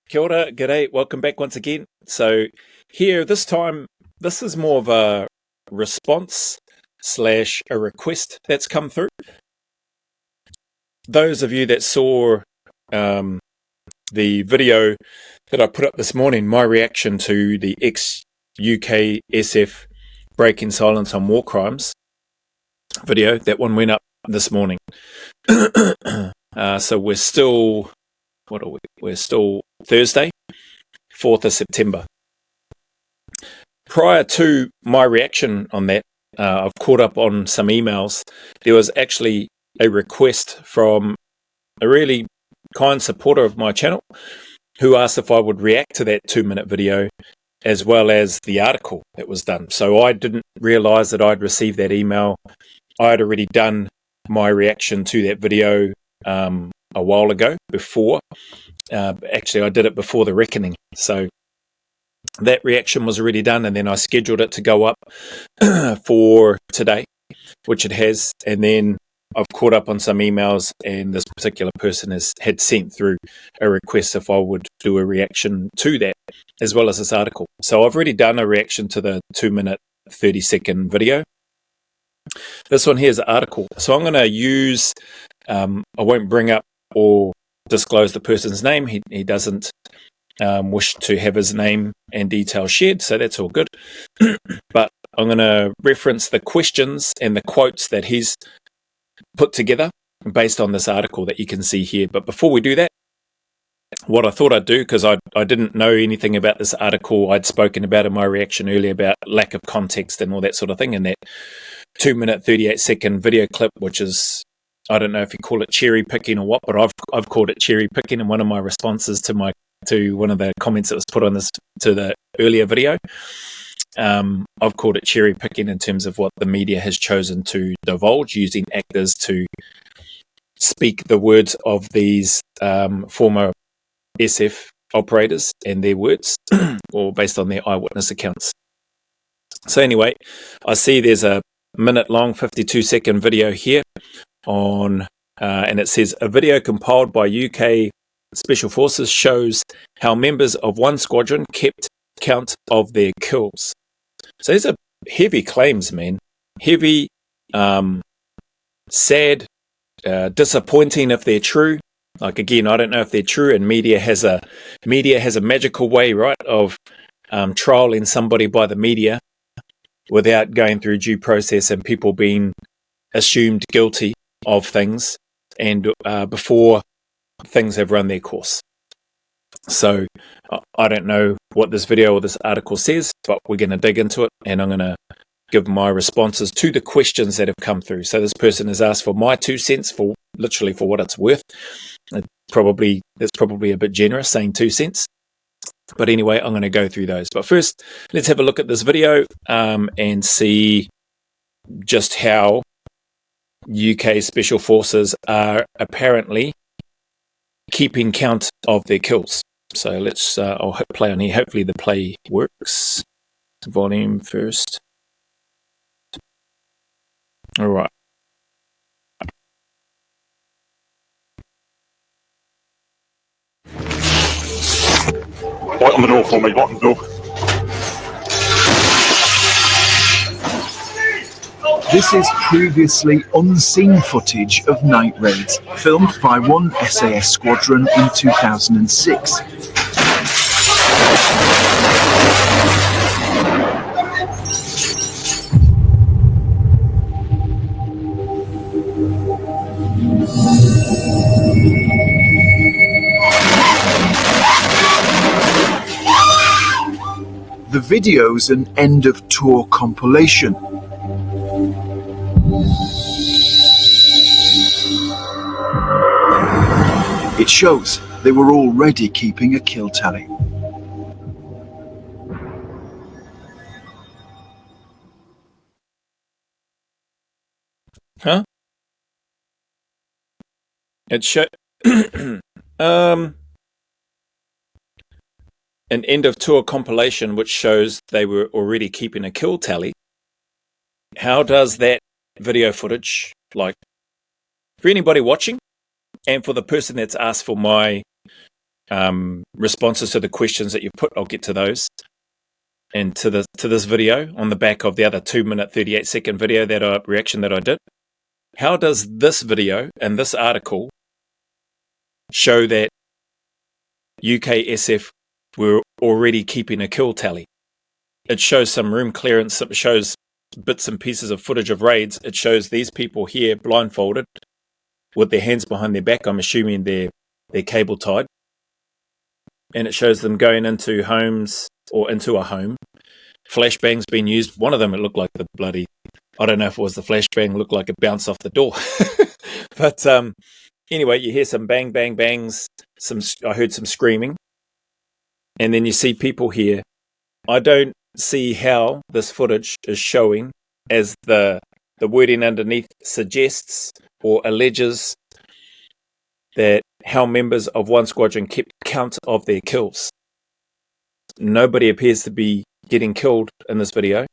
Kia ora, g'day, welcome back once again. So here, this time, this is more of a response slash a request that's come through. Those of you that saw the video that I put up this morning, my reaction to the ex-UKSF breaking silence on war crimes video, that one went up this morning. So we're still, what are we? We're still Thursday, 4th of September. Prior to my reaction on that, I've caught up on some emails. There was actually a request from a really kind supporter of my channel who asked if I would react to that 2-minute video as well as the article that was done. So I didn't realize that I'd received that email. I had already done my reaction to that video a while ago before. Actually, I did it before the reckoning. So that reaction was already done, and then I scheduled it to go up for today, which it has. And then I've caught up on some emails, and this particular person had sent through a request if I would do a reaction to that, as well as this article. So I've already done a reaction to the 2-minute, 30-second video. This one here is an article. So I'm going to use, I won't bring up or disclose the person's name. He doesn't wish to have his name and details shared, so that's all good. But I'm going to reference the questions and the quotes that he's put together based on this article that you can see here. But before we do that, what I thought I'd do, because I didn't know anything about this article, I'd spoken about in my reaction earlier about lack of context and all that sort of thing, and that 2-minute, 38-second video clip, which is, I don't know if you call it cherry picking or what, but I've called it cherry picking in one of my responses to one of the comments that was put on this to the earlier video. I've called it cherry picking in terms of what the media has chosen to divulge, using actors to speak the words of these former SF operators and their words, or based on their eyewitness accounts. So anyway, I see there's a minute-long, 52-second video here on, and it says, a video compiled by UK Special Forces shows how members of one squadron kept count of their kills. So these are heavy claims, man. Heavy, sad, disappointing if they're true. Like, again, I don't know if they're true, and media has a magical way, right, of trialing somebody by the media without going through due process and people being assumed guilty of things and before things have run their course. So I don't know what this video or this article says, but we're going to dig into it, and I'm going to give my responses to the questions that have come through. So this person has asked for my 2 cents, for literally for what it's worth. That's probably a bit generous saying 2 cents. But anyway, I'm going to go through those. But first, let's have a look at this video and see just how UK Special Forces are apparently keeping count of their kills. So let's, I'll hit play on here. Hopefully the play works. Volume first. All right. Right on the door for me, right on the door. This is previously unseen footage of night raids, filmed by one SAS squadron in 2006. The video's an end-of-tour compilation. It shows they were already keeping a kill tally. Huh? It showed an end of tour compilation which shows they were already keeping a kill tally. How does that video footage, like, for anybody watching and for the person that's asked for my responses to the questions that you put. I'll get to those. And to this video on the back of the other 2-minute 38-second video reaction that I did. How does this video and this article show that UKSF were already keeping a kill tally? It shows some room clearance. It shows bits and pieces of footage of raids. It shows these people here blindfolded with their hands behind their back. I'm assuming they're cable tied. And it shows them going into homes or into a home. Flashbangs being used. One of them, it looked like the bloody, I don't know if it was the flashbang, looked like it bounced off the door. But anyway, you hear some bang, bang, bangs. I heard some screaming. And then you see people here. I don't see how this footage is showing, as the wording underneath suggests or alleges, that how members of one squadron kept count of their kills. Nobody appears to be getting killed in this video,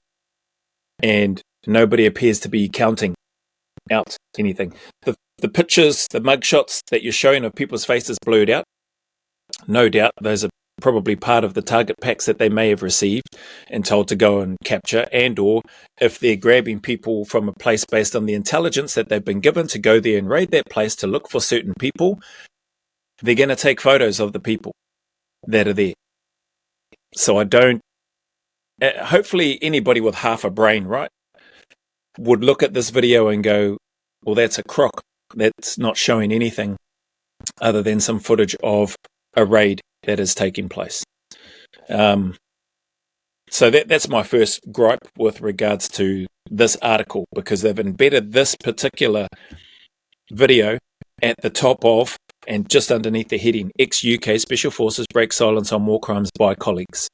and nobody appears to be counting out anything. The pictures, the mugshots that you're showing of people's faces blurred out, no doubt those are probably part of the target packs that they may have received and told to go and capture, and or if they're grabbing people from a place based on the intelligence that they've been given to go there and raid that place to look for certain people, they're going to take photos of the people that are there. So I don't, hopefully anybody with half a brain, right, would look at this video and go, well, that's a crock. That's not showing anything other than some footage of a raid that is taking place. So that's my first gripe with regards to this article, because they've embedded this particular video at the top of and just underneath the heading, ex-UK Special Forces break silence on war crimes by colleagues.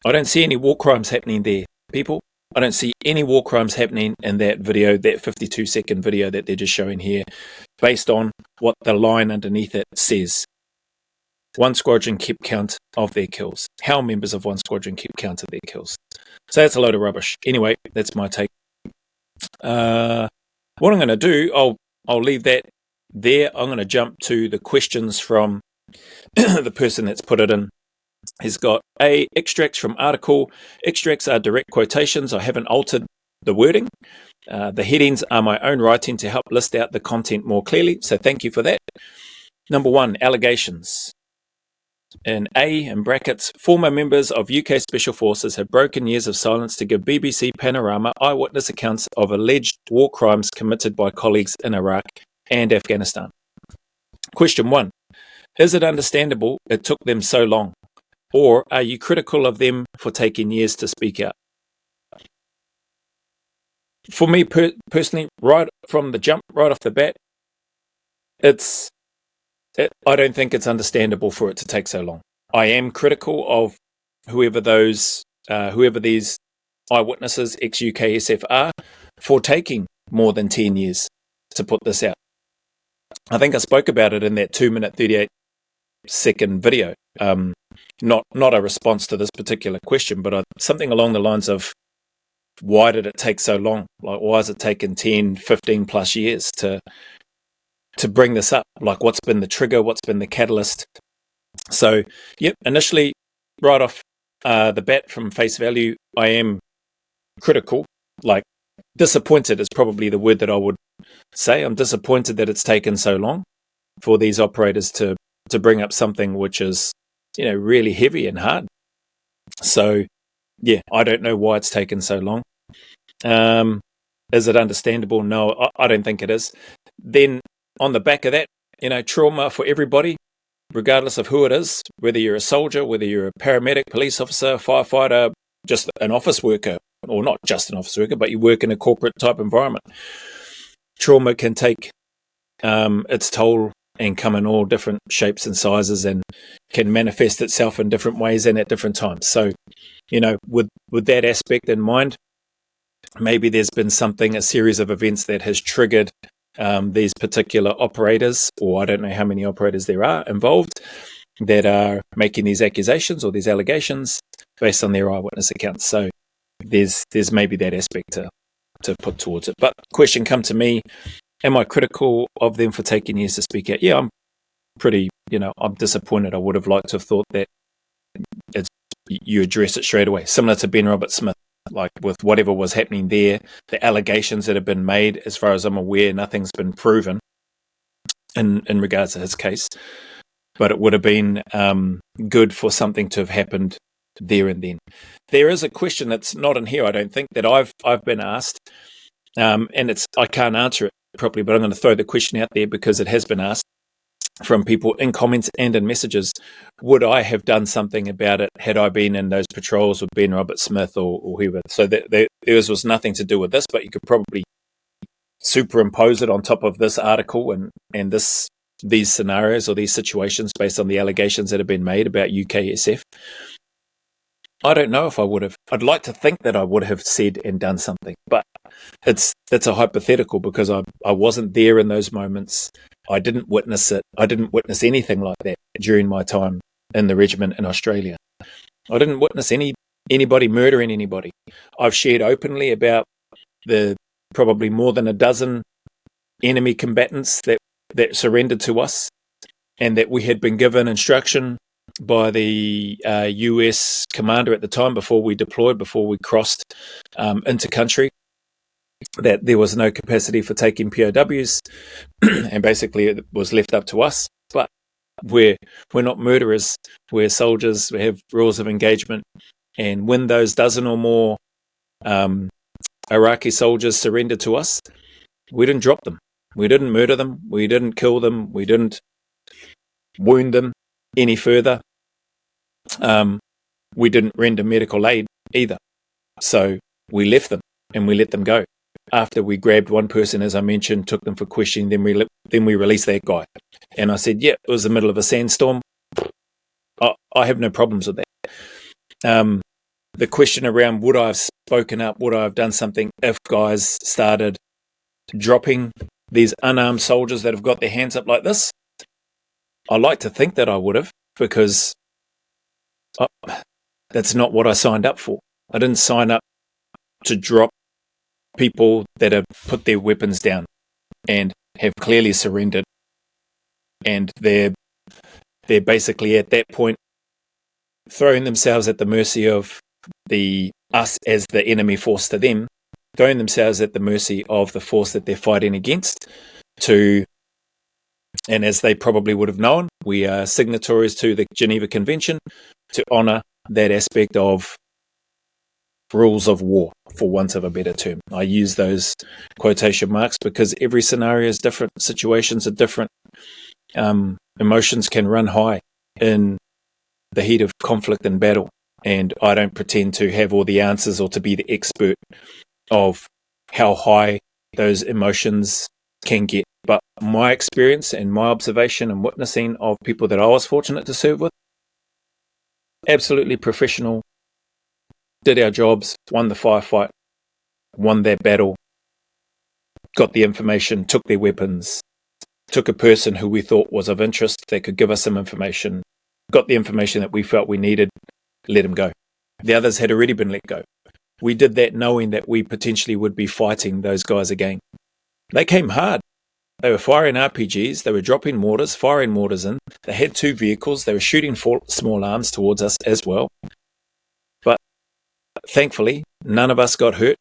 I don't see any war crimes happening there, people. I don't see any war crimes happening in that video, that 52-second video that they're just showing here, based on what the line underneath it says. One squadron kept count of their kills. How members of one squadron kept count of their kills. So that's a load of rubbish. Anyway, that's my take. What I'm going to do, I'll leave that there. I'm going to jump to the questions from the person that's put it in. He's got extracts from article. Extracts are direct quotations. I haven't altered the wording. The headings are my own writing to help list out the content more clearly. So thank you for that. Number 1, allegations. In A, in brackets, former members of UK Special Forces have broken years of silence to give BBC Panorama eyewitness accounts of alleged war crimes committed by colleagues in Iraq and Afghanistan. Question 1. Is it understandable it took them so long? Or are you critical of them for taking years to speak out? For me personally, right from the jump, right off the bat, I don't think it's understandable for it to take so long. I am critical of whoever these eyewitnesses, ex-UKSF, are, for taking more than 10 years to put this out. I think I spoke about it in that 2-minute 38-second video. Not a response to this particular question, but something along the lines of, why did it take so long? Like, why has it taken 10, 15 plus years to bring this up? Like, what's been the trigger? What's been the catalyst? So, yep, initially, right off the bat from face value, I am critical. Like, disappointed is probably the word that I would say. I'm disappointed that it's taken so long for these operators to bring up something which is, really heavy and hard. So, yeah, I don't know why it's taken so long. Is it understandable? No, I don't think it is. Then on the back of that, trauma for everybody, regardless of who it is, whether you're a soldier, whether you're a paramedic, police officer, firefighter, just an office worker, or not just an office worker, but you work in a corporate type environment. Trauma can take its toll and come in all different shapes and sizes, and can manifest itself in different ways and at different times. So, with that aspect in mind, maybe there's been a series of events that has triggered these particular operators, or I don't know how many operators there are involved, that are making these accusations or these allegations based on their eyewitness accounts. So there's maybe that aspect to put towards it. But question come to me, am I critical of them for taking years to speak out? Yeah, pretty, I'm disappointed. I would have liked to have thought that you address it straight away, similar to Ben Roberts-Smith. Like with whatever was happening there, the allegations that have been made, as far as I'm aware, nothing's been proven in regards to his case. But it would have been good for something to have happened there and then. There is a question that's not in here, I don't think, that I've been asked, and I can't answer it properly, but I'm going to throw the question out there because it has been asked from people in comments and in messages. Would I have done something about it had I been in those patrols with Ben Roberts-Smith or whoever? So there was nothing to do with this, but you could probably superimpose it on top of this article and these scenarios or these situations based on the allegations that have been made about UKSF. I don't know if I would have. I'd like to think that I would have said and done something, but that's a hypothetical because I wasn't there in those moments. I didn't witness it. I didn't witness anything like that during my time in the regiment in Australia. I didn't witness anybody murdering anybody. I've shared openly about the probably more than a dozen enemy combatants that surrendered to us and that we had been given instruction by the US commander at the time before we deployed, before we crossed into country, that there was no capacity for taking POWs and basically it was left up to us. But we're not murderers, we're soldiers, we have rules of engagement, and when those dozen or more Iraqi soldiers surrendered to us, we didn't drop them. We didn't murder them, we didn't kill them, we didn't wound them any further. We didn't render medical aid either. So we left them and we let them go. After we grabbed one person, as I mentioned, took them for questioning, then we released that guy. And I said, yeah, it was the middle of a sandstorm. I have no problems with that. The question around would I have spoken up, would I have done something if guys started dropping these unarmed soldiers that have got their hands up like this? I like to think that I would have, because that's not what I signed up for. I didn't sign up to drop people that have put their weapons down and have clearly surrendered, and they're basically at that point throwing themselves at the mercy of us as the enemy force to them, throwing themselves at the mercy of the force that they're fighting against. And as they probably would have known, we are signatories to the Geneva Convention to honour that aspect of rules of war, for want of a better term. I use those quotation marks because every scenario is different, situations are different, emotions can run high in the heat of conflict and battle, and I don't pretend to have all the answers or to be the expert of how high those emotions can get. But my experience and my observation and witnessing of people that I was fortunate to serve with, absolutely professional, did our jobs, won the firefight, won their battle, got the information, took their weapons, took a person who we thought was of interest that could give us some information, got the information that we felt we needed, let him go. The others had already been let go. We did that knowing that we potentially would be fighting those guys again. They came hard. They were firing RPGs, they were dropping mortars, firing mortars in. They had 2 vehicles, they were shooting 4 small arms towards us as well. But thankfully, none of us got hurt.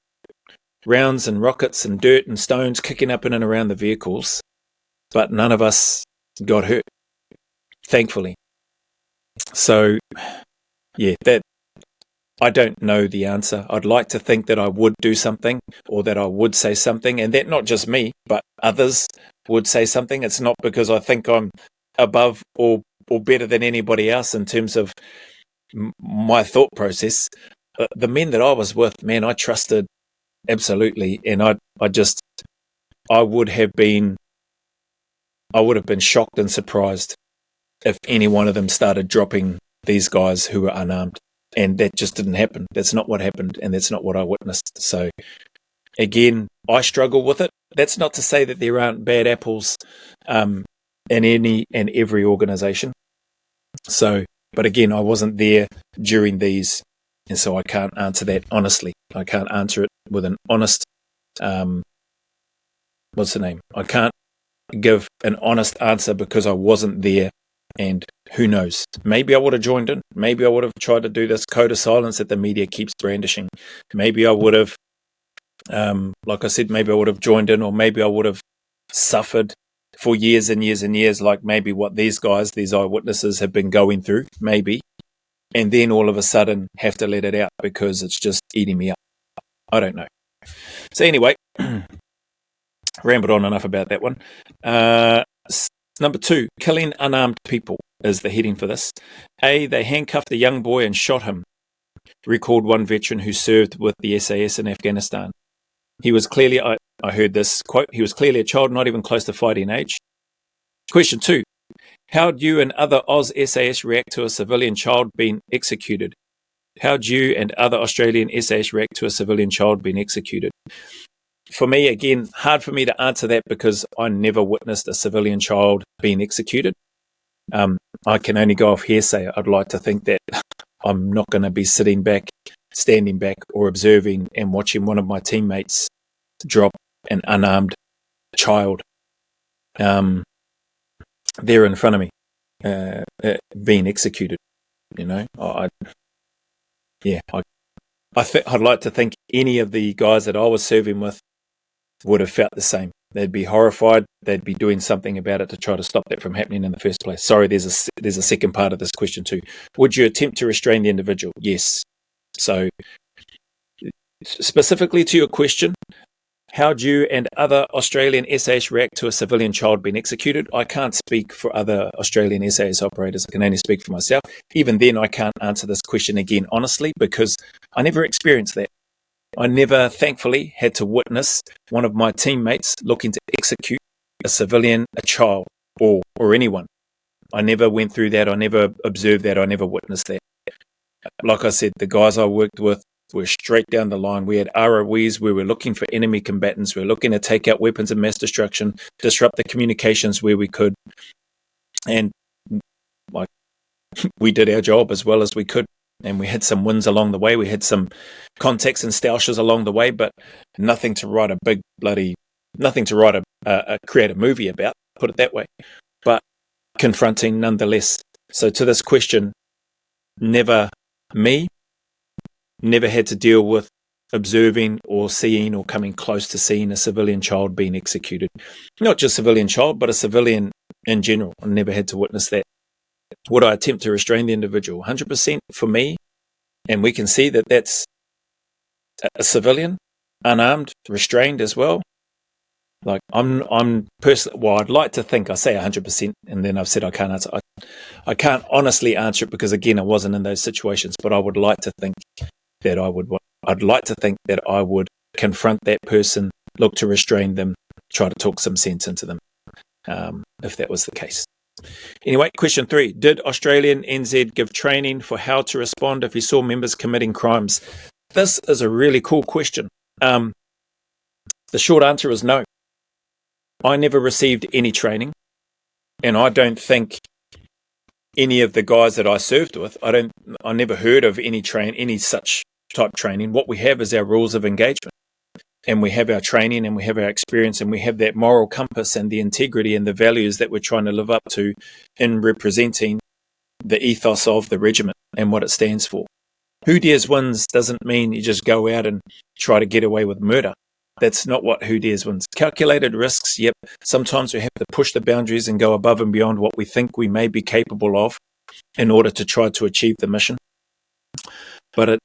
Rounds and rockets and dirt and stones kicking up in and around the vehicles, but none of us got hurt, thankfully. So, yeah, that I don't know the answer. I'd like to think that I would do something, or that I would say something, and that not just me, but others would say something. It's not because I think I'm above or better than anybody else in terms of my thought process. The men that I was with, man, I trusted absolutely, and I would have been shocked and surprised if any one of them started dropping these guys who were unarmed. And that just didn't happen. That's not what happened, and that's not what I witnessed. So, again, I struggle with it. That's not to say that there aren't bad apples in any and every organisation. So, but again, I wasn't there during these, and so I can't answer that honestly. I can't answer it with an honest, what's the name? I can't give an honest answer because I wasn't there. And who knows? Maybe I would have joined in. Maybe I would have tried to do this code of silence that the media keeps brandishing. Maybe I would have, like I said, maybe I would have joined in, or maybe I would have suffered for years and years and years, like maybe what these guys, these eyewitnesses have been going through, maybe. And then all of a sudden have to let it out because it's just eating me up. I don't know. So anyway, rambled on enough about that one. Number 2, killing unarmed people is the heading for this. A, they handcuffed a young boy and shot him, recalled one veteran who served with the SAS in Afghanistan. He was clearly, I heard this quote, he was clearly a child, not even close to fighting age. Question 2, how do you and other Oz SAS react to a civilian child being executed? How do you and other Australian SAS react to a civilian child being executed? For me, again, hard for me to answer that because I never witnessed a civilian child being executed. I can only go off hearsay. I'd like to think that I'm not going to be sitting back, standing back, or observing and watching one of my teammates drop an unarmed child there in front of me being executed. You know, I'd like to think any of the guys that I was serving with would have felt the same. They'd be horrified. They'd be doing something about it to try to stop that from happening in the first place. Sorry, there's a second part of this question too. Would you attempt to restrain the individual? Yes. So specifically to your question, how do you and other Australian SAS react to a civilian child being executed? I can't speak for other Australian SAS operators. I can only speak for myself. Even then, I can't answer this question again honestly because I never experienced that. I never, thankfully, had to witness one of my teammates looking to execute a civilian, a child, or anyone. I never went through that. I never observed that. I never witnessed that. Like I said, the guys I worked with were straight down the line. We had ROEs. We were looking for enemy combatants. We were looking to take out weapons of mass destruction, disrupt the communications where we could. And we did our job as well as we could. And we had some wins along the way. We had some contacts and stoushes along the way, but nothing to write create a movie about, put it that way. But confronting nonetheless. So to this question, never had to deal with observing or seeing or coming close to seeing a civilian child being executed. Not just civilian child, but a civilian in general. I never had to witness that. Would I attempt to restrain the individual? 100% for me, and we can see that that's a civilian, unarmed, restrained as well. Like I'm personally, well, I'd like to think I say 100%, and then I've said I can't answer. I can't honestly answer it because again, I wasn't in those situations. But I would like to think that I would. I'd like to think that I would confront that person, look to restrain them, try to talk some sense into them, if that was the case. Anyway, question 3. Did Australian NZ give training for how to respond if he saw members committing crimes? This is a really cool question. The short answer is no. I never received any training, and I don't think any of the guys that I served with, I never heard of any such type training. What we have is our rules of engagement. And we have our training and we have our experience and we have that moral compass and the integrity and the values that we're trying to live up to in representing the ethos of the regiment and what it stands for. Who dares wins doesn't mean you just go out and try to get away with murder. That's not what who dares wins. Calculated risks, yep. Sometimes we have to push the boundaries and go above and beyond what we think we may be capable of in order to try to achieve the mission. But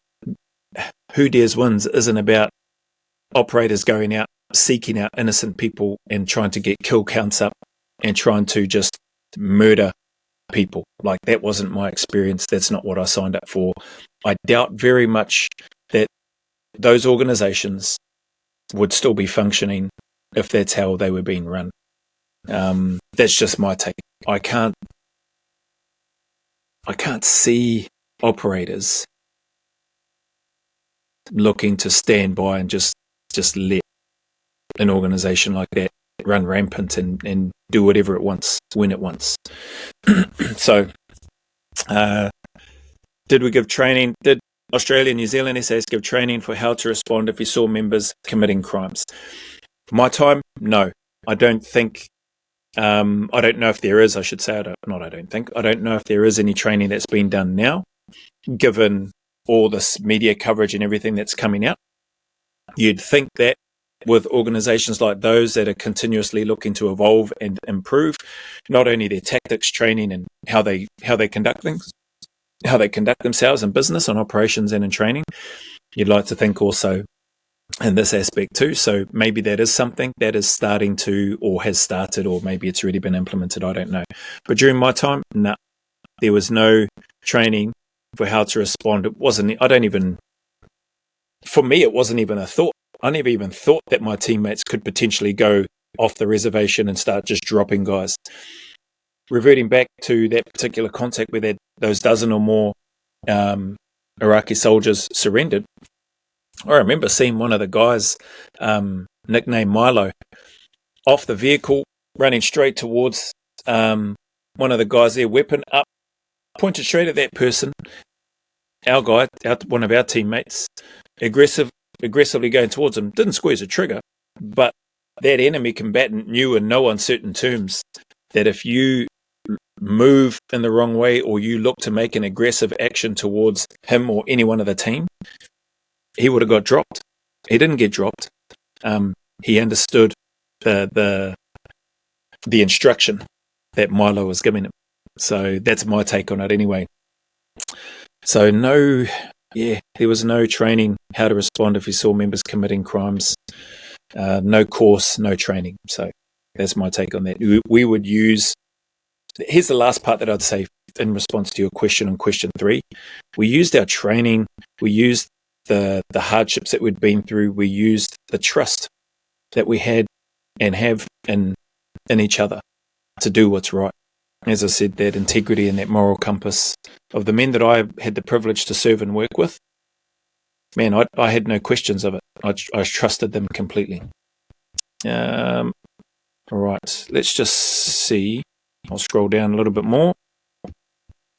who dares wins isn't about operators going out, seeking out innocent people and trying to get kill counts up and trying to just murder people. Like, that wasn't my experience. That's not what I signed up for. I doubt very much that those organizations would still be functioning if that's how they were being run. That's just my take. I can't see operators looking to stand by and just let an organization like that run rampant and do whatever it wants, when it wants. So, did we give training? Did Australia and New Zealand SAS give training for how to respond if we saw members committing crimes? My time? No. I don't think I don't know if there is, I should say, I don't know if there is any training that's been done now, given all this media coverage and everything that's coming out. You'd think that with organizations like those that are continuously looking to evolve and improve, not only their tactics, training, and how they conduct things, how they conduct themselves in business, on operations, and in training, you'd like to think also in this aspect too. So maybe that is something that is starting to, or has started, or maybe it's already been implemented. I don't know. But during my time, no, there was no training for how to respond. It wasn't, for me, it wasn't even a thought. I never even thought that my teammates could potentially go off the reservation and start just dropping guys. Reverting back to that particular contact where those dozen or more Iraqi soldiers surrendered, I remember seeing one of the guys, nicknamed Milo, off the vehicle, running straight towards one of the guys there, weapon up, pointed straight at that person. Our guy, one of our teammates, aggressively going towards him, didn't squeeze a trigger, but that enemy combatant knew in no uncertain terms that if you move in the wrong way or you look to make an aggressive action towards him or anyone of the team, he would have got dropped. He didn't get dropped. He understood the instruction that Milo was giving him. So that's my take on it anyway. So there was no training how to respond if you saw members committing crimes. No course, no training. So that's my take on that. We would use, here's the last part that I'd say in response to your question on question 3. We used our training, we used the hardships that we'd been through, we used the trust that we had and have in each other to do what's right. As I said, that integrity and that moral compass of the men that I had the privilege to serve and work with, man, I had no questions of it. I trusted them completely. All right, let's just see. I'll scroll down a little bit more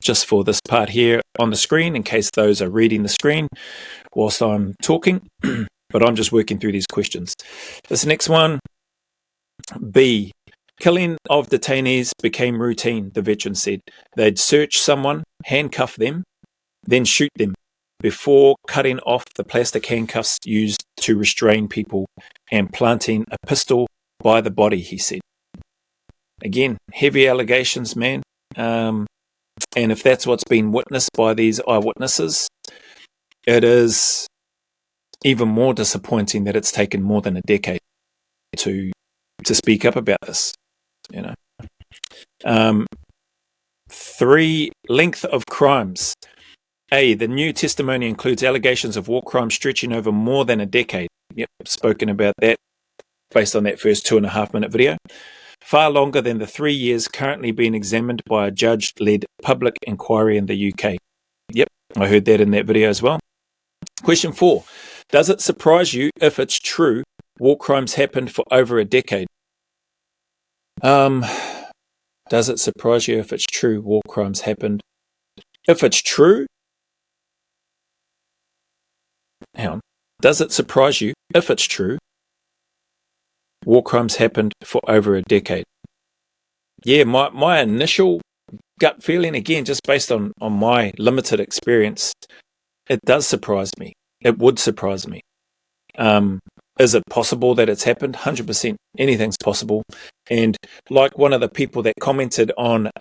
just for this part here on the screen in case those are reading the screen whilst I'm talking, but I'm just working through these questions. This next one, B. Killing of detainees became routine, the veteran said. They'd search someone, handcuff them, then shoot them before cutting off the plastic handcuffs used to restrain people and planting a pistol by the body, he said. Again, heavy allegations, man. And if that's what's been witnessed by these eyewitnesses, it is even more disappointing that it's taken more than a decade to speak up about this. 3, length of crimes. A, the new testimony includes allegations of war crimes stretching over more than a decade. Yep, spoken about that based on that first 2.5-minute video. Far longer than the 3 years currently being examined by a judge-led public inquiry in the UK. Yep, I heard that in that video as well. Question 4, does it surprise you if it's true war crimes happened for over a decade? Does it surprise you if it's true war crimes happened? If it's true, hang on. Does it surprise you if it's true war crimes happened for over a decade? Yeah, my initial gut feeling, again, just based on my limited experience, it does surprise me. It would surprise me. Is it possible that it's happened? 100%. Anything's possible. And like one of the people that commented on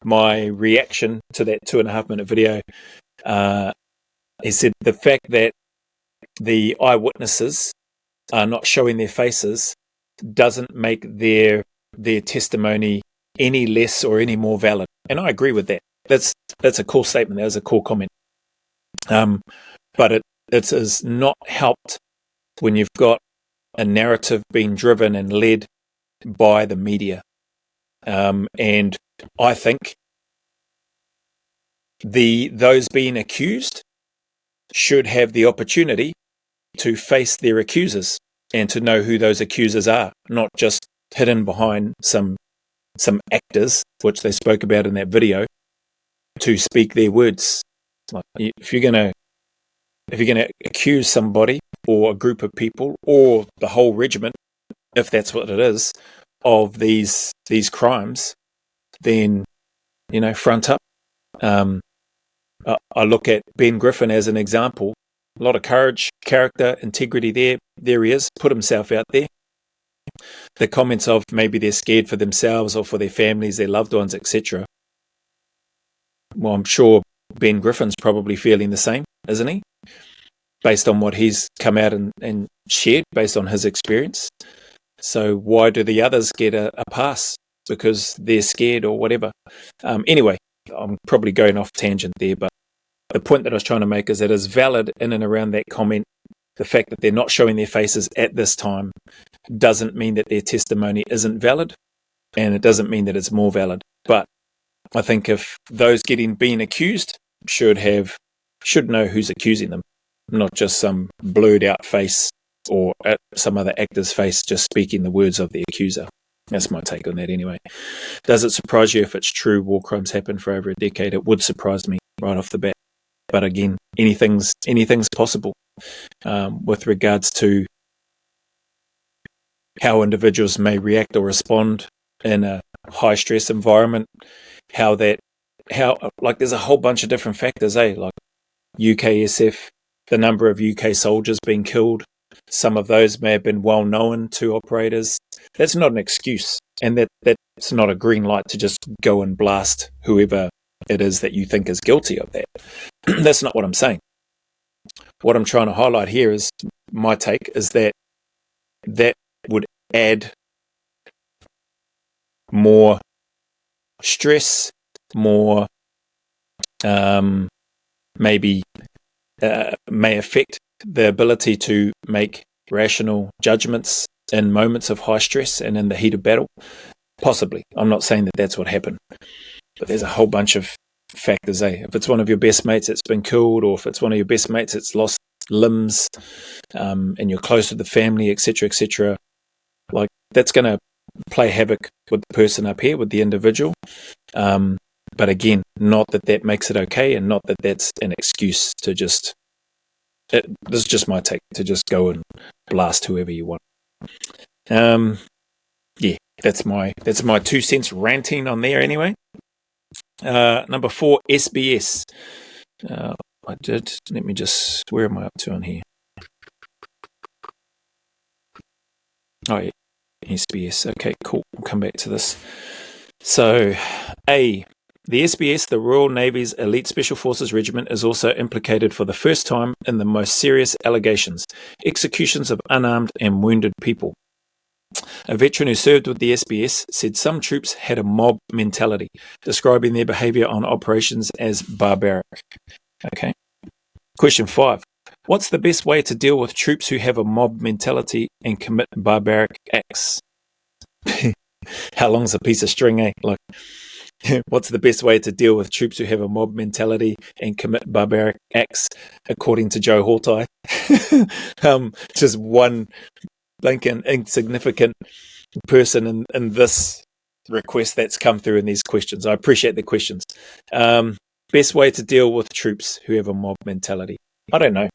my reaction to that 2.5-minute video, he said the fact that the eyewitnesses are not showing their faces doesn't make their testimony any less or any more valid. And I agree with that. That's a cool statement. That was a cool comment. But it is not helped when you've got a narrative being driven and led by the media. And I think those being accused should have the opportunity to face their accusers and to know who those accusers are, not just hidden behind some actors, which they spoke about in that video, to speak their words. Like, if you're gonna accuse somebody or a group of people or the whole regiment, if that's what it is, of these crimes, then, front up. I look at Ben Griffin as an example. A lot of courage, character, integrity there. There he is, put himself out there. The comments of maybe they're scared for themselves or for their families, their loved ones, etc. Well, I'm sure Ben Griffin's probably feeling the same, isn't he? Based on what he's come out and shared, based on his experience. So why do the others get a pass? Because they're scared or whatever. Anyway, I'm probably going off tangent there, but the point that I was trying to make is that it's valid in and around that comment. The fact that they're not showing their faces at this time doesn't mean that their testimony isn't valid, and it doesn't mean that it's more valid. But I think if those being accused should know who's accusing them, not just some blurred out face or some other actor's face just speaking the words of the accuser. That's my take on that anyway. Does it surprise you if it's true war crimes happen for over a decade? It would surprise me right off the bat. But again, anything's possible with regards to how individuals may react or respond in a high stress environment. There's a whole bunch of different factors, like UKSF, the number of UK soldiers being killed. Some of those may have been well known to operators. That's not an excuse, and that's not a green light to just go and blast whoever it is that you think is guilty of that. That's not what I'm saying. What I'm trying to highlight here is my take is that would add more stress, more may affect the ability to make rational judgments in moments of high stress and in the heat of battle. Possibly. I'm not saying that that's what happened. But there's a whole bunch of factors, If it's one of your best mates that's been killed, or if it's one of your best mates that's lost limbs, and you're close to the family, etc., that's going to play havoc with the person up here, with the individual. But again, not that makes it okay, and not that that's an excuse to just... this is just my take, to just go and blast whoever you want. That's my 2 cents ranting on there anyway. Number 4, SBS. Let me just, where am I up to on here? Oh yeah, SBS. Okay, cool. We'll come back to this. So, A, the SBS, the Royal Navy's Elite Special Forces Regiment, is also implicated for the first time in the most serious allegations, executions of unarmed and wounded people. A veteran who served with the SBS said some troops had a mob mentality, describing their behaviour on operations as barbaric. Okay. Question 5. What's the best way to deal with troops who have a mob mentality and commit barbaric acts? How long's a piece of string, what's the best way to deal with troops who have a mob mentality and commit barbaric acts, according to Joe Hawtai? Just one blinking insignificant person in this request that's come through in these questions. I appreciate the questions. Best way to deal with troops who have a mob mentality. I don't know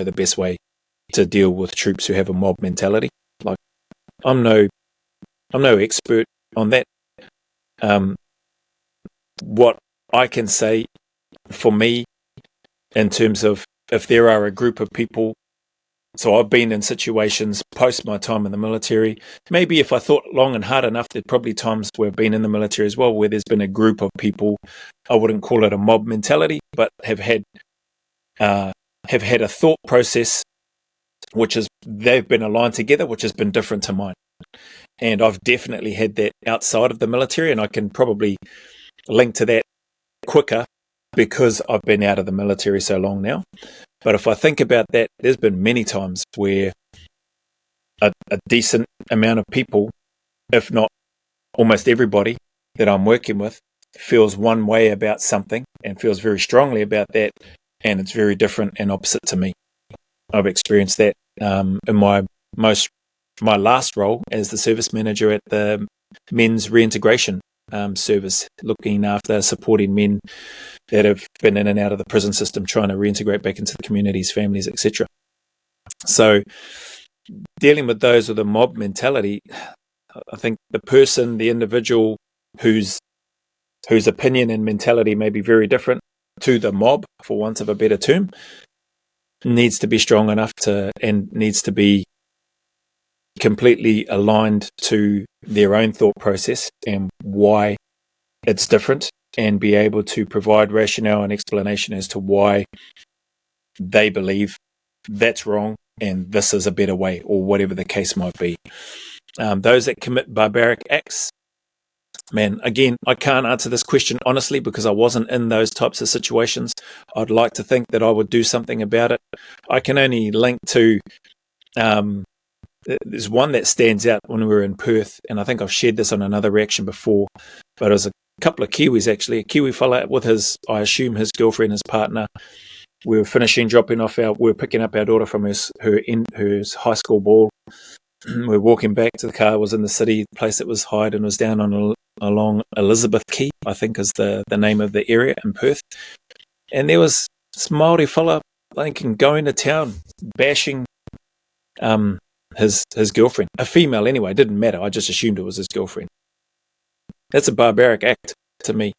the best way to deal with troops who have a mob mentality. I'm no expert on that. What I can say for me, in terms of if there are a group of people, so I've been in situations post my time in the military, maybe if I thought long and hard enough, there'd probably times where I've been in the military as well, where there's been a group of people, I wouldn't call it a mob mentality, but have had a thought process they've been aligned together, which has been different to mine. And I've definitely had that outside of the military, and I can probably link to that quicker because I've been out of the military so long now. But if I think about that, there's been many times where a decent amount of people, if not almost everybody that I'm working with, feels one way about something and feels very strongly about that, and it's very different and opposite to me. I've experienced that in my last role as the service manager at the men's reintegration service, looking after supporting men that have been in and out of the prison system, trying to reintegrate back into the communities, families, etc. So dealing with those with a mob mentality, I think the person, the individual whose opinion and mentality may be very different to the mob, for want of a better term, needs to be strong enough and needs to be completely aligned to their own thought process and why it's different, and be able to provide rationale and explanation as to why they believe that's wrong and this is a better way, or whatever the case might be. Those that commit barbaric acts, man, again, I can't answer this question honestly because I wasn't in those types of situations. I'd like to think that I would do something about it. I can only link to there's one that stands out when we were in Perth, and I think I've shared this on another reaction before, but it was a couple of Kiwis actually. A Kiwi fella with I assume his girlfriend, his partner. We were picking up our daughter from her high school ball. We were walking back to the car. It was in the city, place that was hide, and was down along Elizabeth Quay, I think is the name of the area in Perth. And there was this Māori fella, going to town, bashing his girlfriend, a female anyway. It didn't matter. I just assumed it was his girlfriend. That's a barbaric act to me.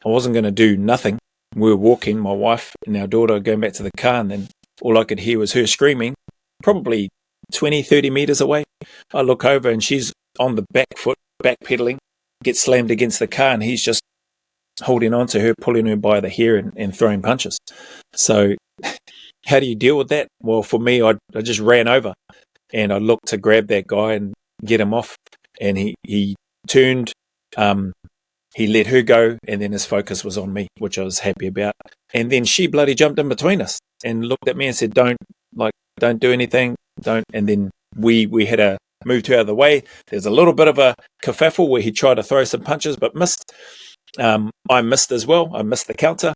I wasn't going to do nothing. We were walking, my wife and our daughter, going back to the car, and then all I could hear was her screaming, probably 20, 30 meters away. I look over and she's on the back foot, backpedaling, gets slammed against the car, and he's just holding on to her, pulling her by the hair and throwing punches. So how do you deal with that? Well, for me, I just ran over and I looked to grab that guy and get him off, and he turned, he let her go, and then his focus was on me, which I was happy about. And then she bloody jumped in between us and looked at me and said, don't do anything, don't. And then we had to move her out of the way. There's a little bit of a kerfuffle where he tried to throw some punches but missed. I missed as well. I missed the counter.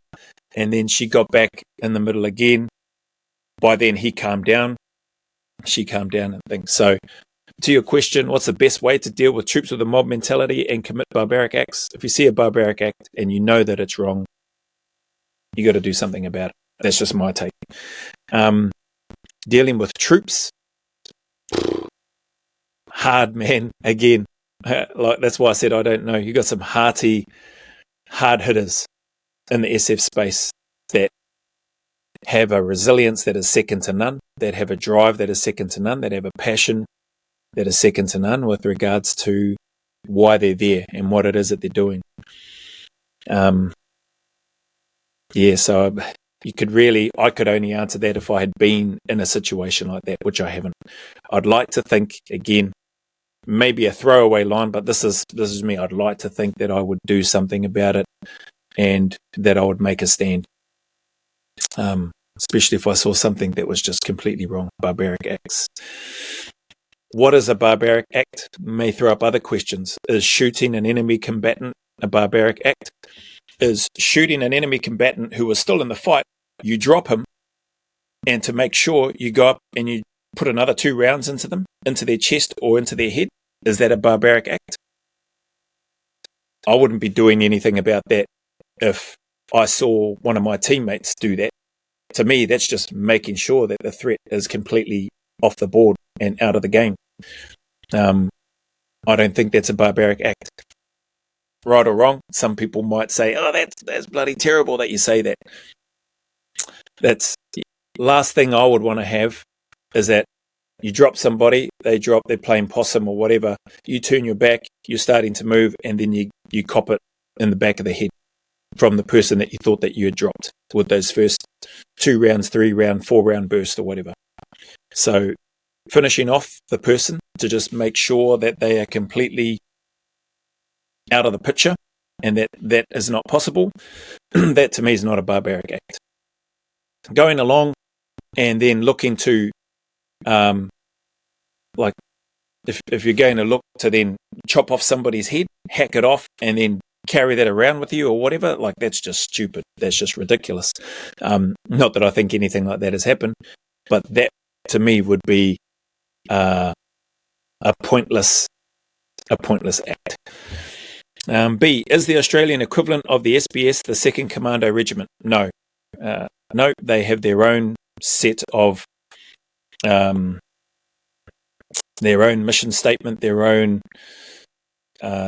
And then she got back in the middle again. By then he calmed down. She calmed down and things. So to your question, what's the best way to deal with troops with a mob mentality and commit barbaric acts? If you see a barbaric act and you know that it's wrong, you got to do something about it. That's just my take. Dealing with troops, hard, man. Again, that's why I said I don't know. You got some hard hitters in the SF space that have a resilience that is second to none, that have a drive that is second to none, that have a passion that is second to none with regards to why they're there and what it is that they're doing. So I could only answer that if I had been in a situation like that, which I haven't. I'd like to think, again, maybe a throwaway line, but this is me. I'd like to think that I would do something about it and that I would make a stand. Especially if I saw something that was just completely wrong. Barbaric acts. What is a barbaric act? May throw up other questions. Is shooting an enemy combatant a barbaric act? Is shooting an enemy combatant who was still in the fight, you drop him, and to make sure you go up and you put another 2 rounds into them, into their chest or into their head? Is that a barbaric act? I wouldn't be doing anything about that if I saw one of my teammates do that. To me, that's just making sure that the threat is completely off the board and out of the game. I don't think that's a barbaric act. Right or wrong, some people might say, oh, that's bloody terrible that you say that. That's the last thing I would want to have, is that you drop somebody, they're playing possum or whatever, you turn your back, you're starting to move, and then you cop it in the back of the head from the person that you thought that you had dropped with those first 2 rounds, 3 round, 4 round burst or whatever. So finishing off the person to just make sure that they are completely out of the picture and that is not possible, that to me is not a barbaric act. Going along and then looking to, if you're going to look to then chop off somebody's head, hack it off, and then carry that around with you or whatever, that's just stupid. That's just ridiculous. Not that I think anything like that has happened, but that to me would be a pointless act. B, is the Australian equivalent of the SBS the 2nd Commando Regiment? No. No, they have their own set of their own mission statement, their own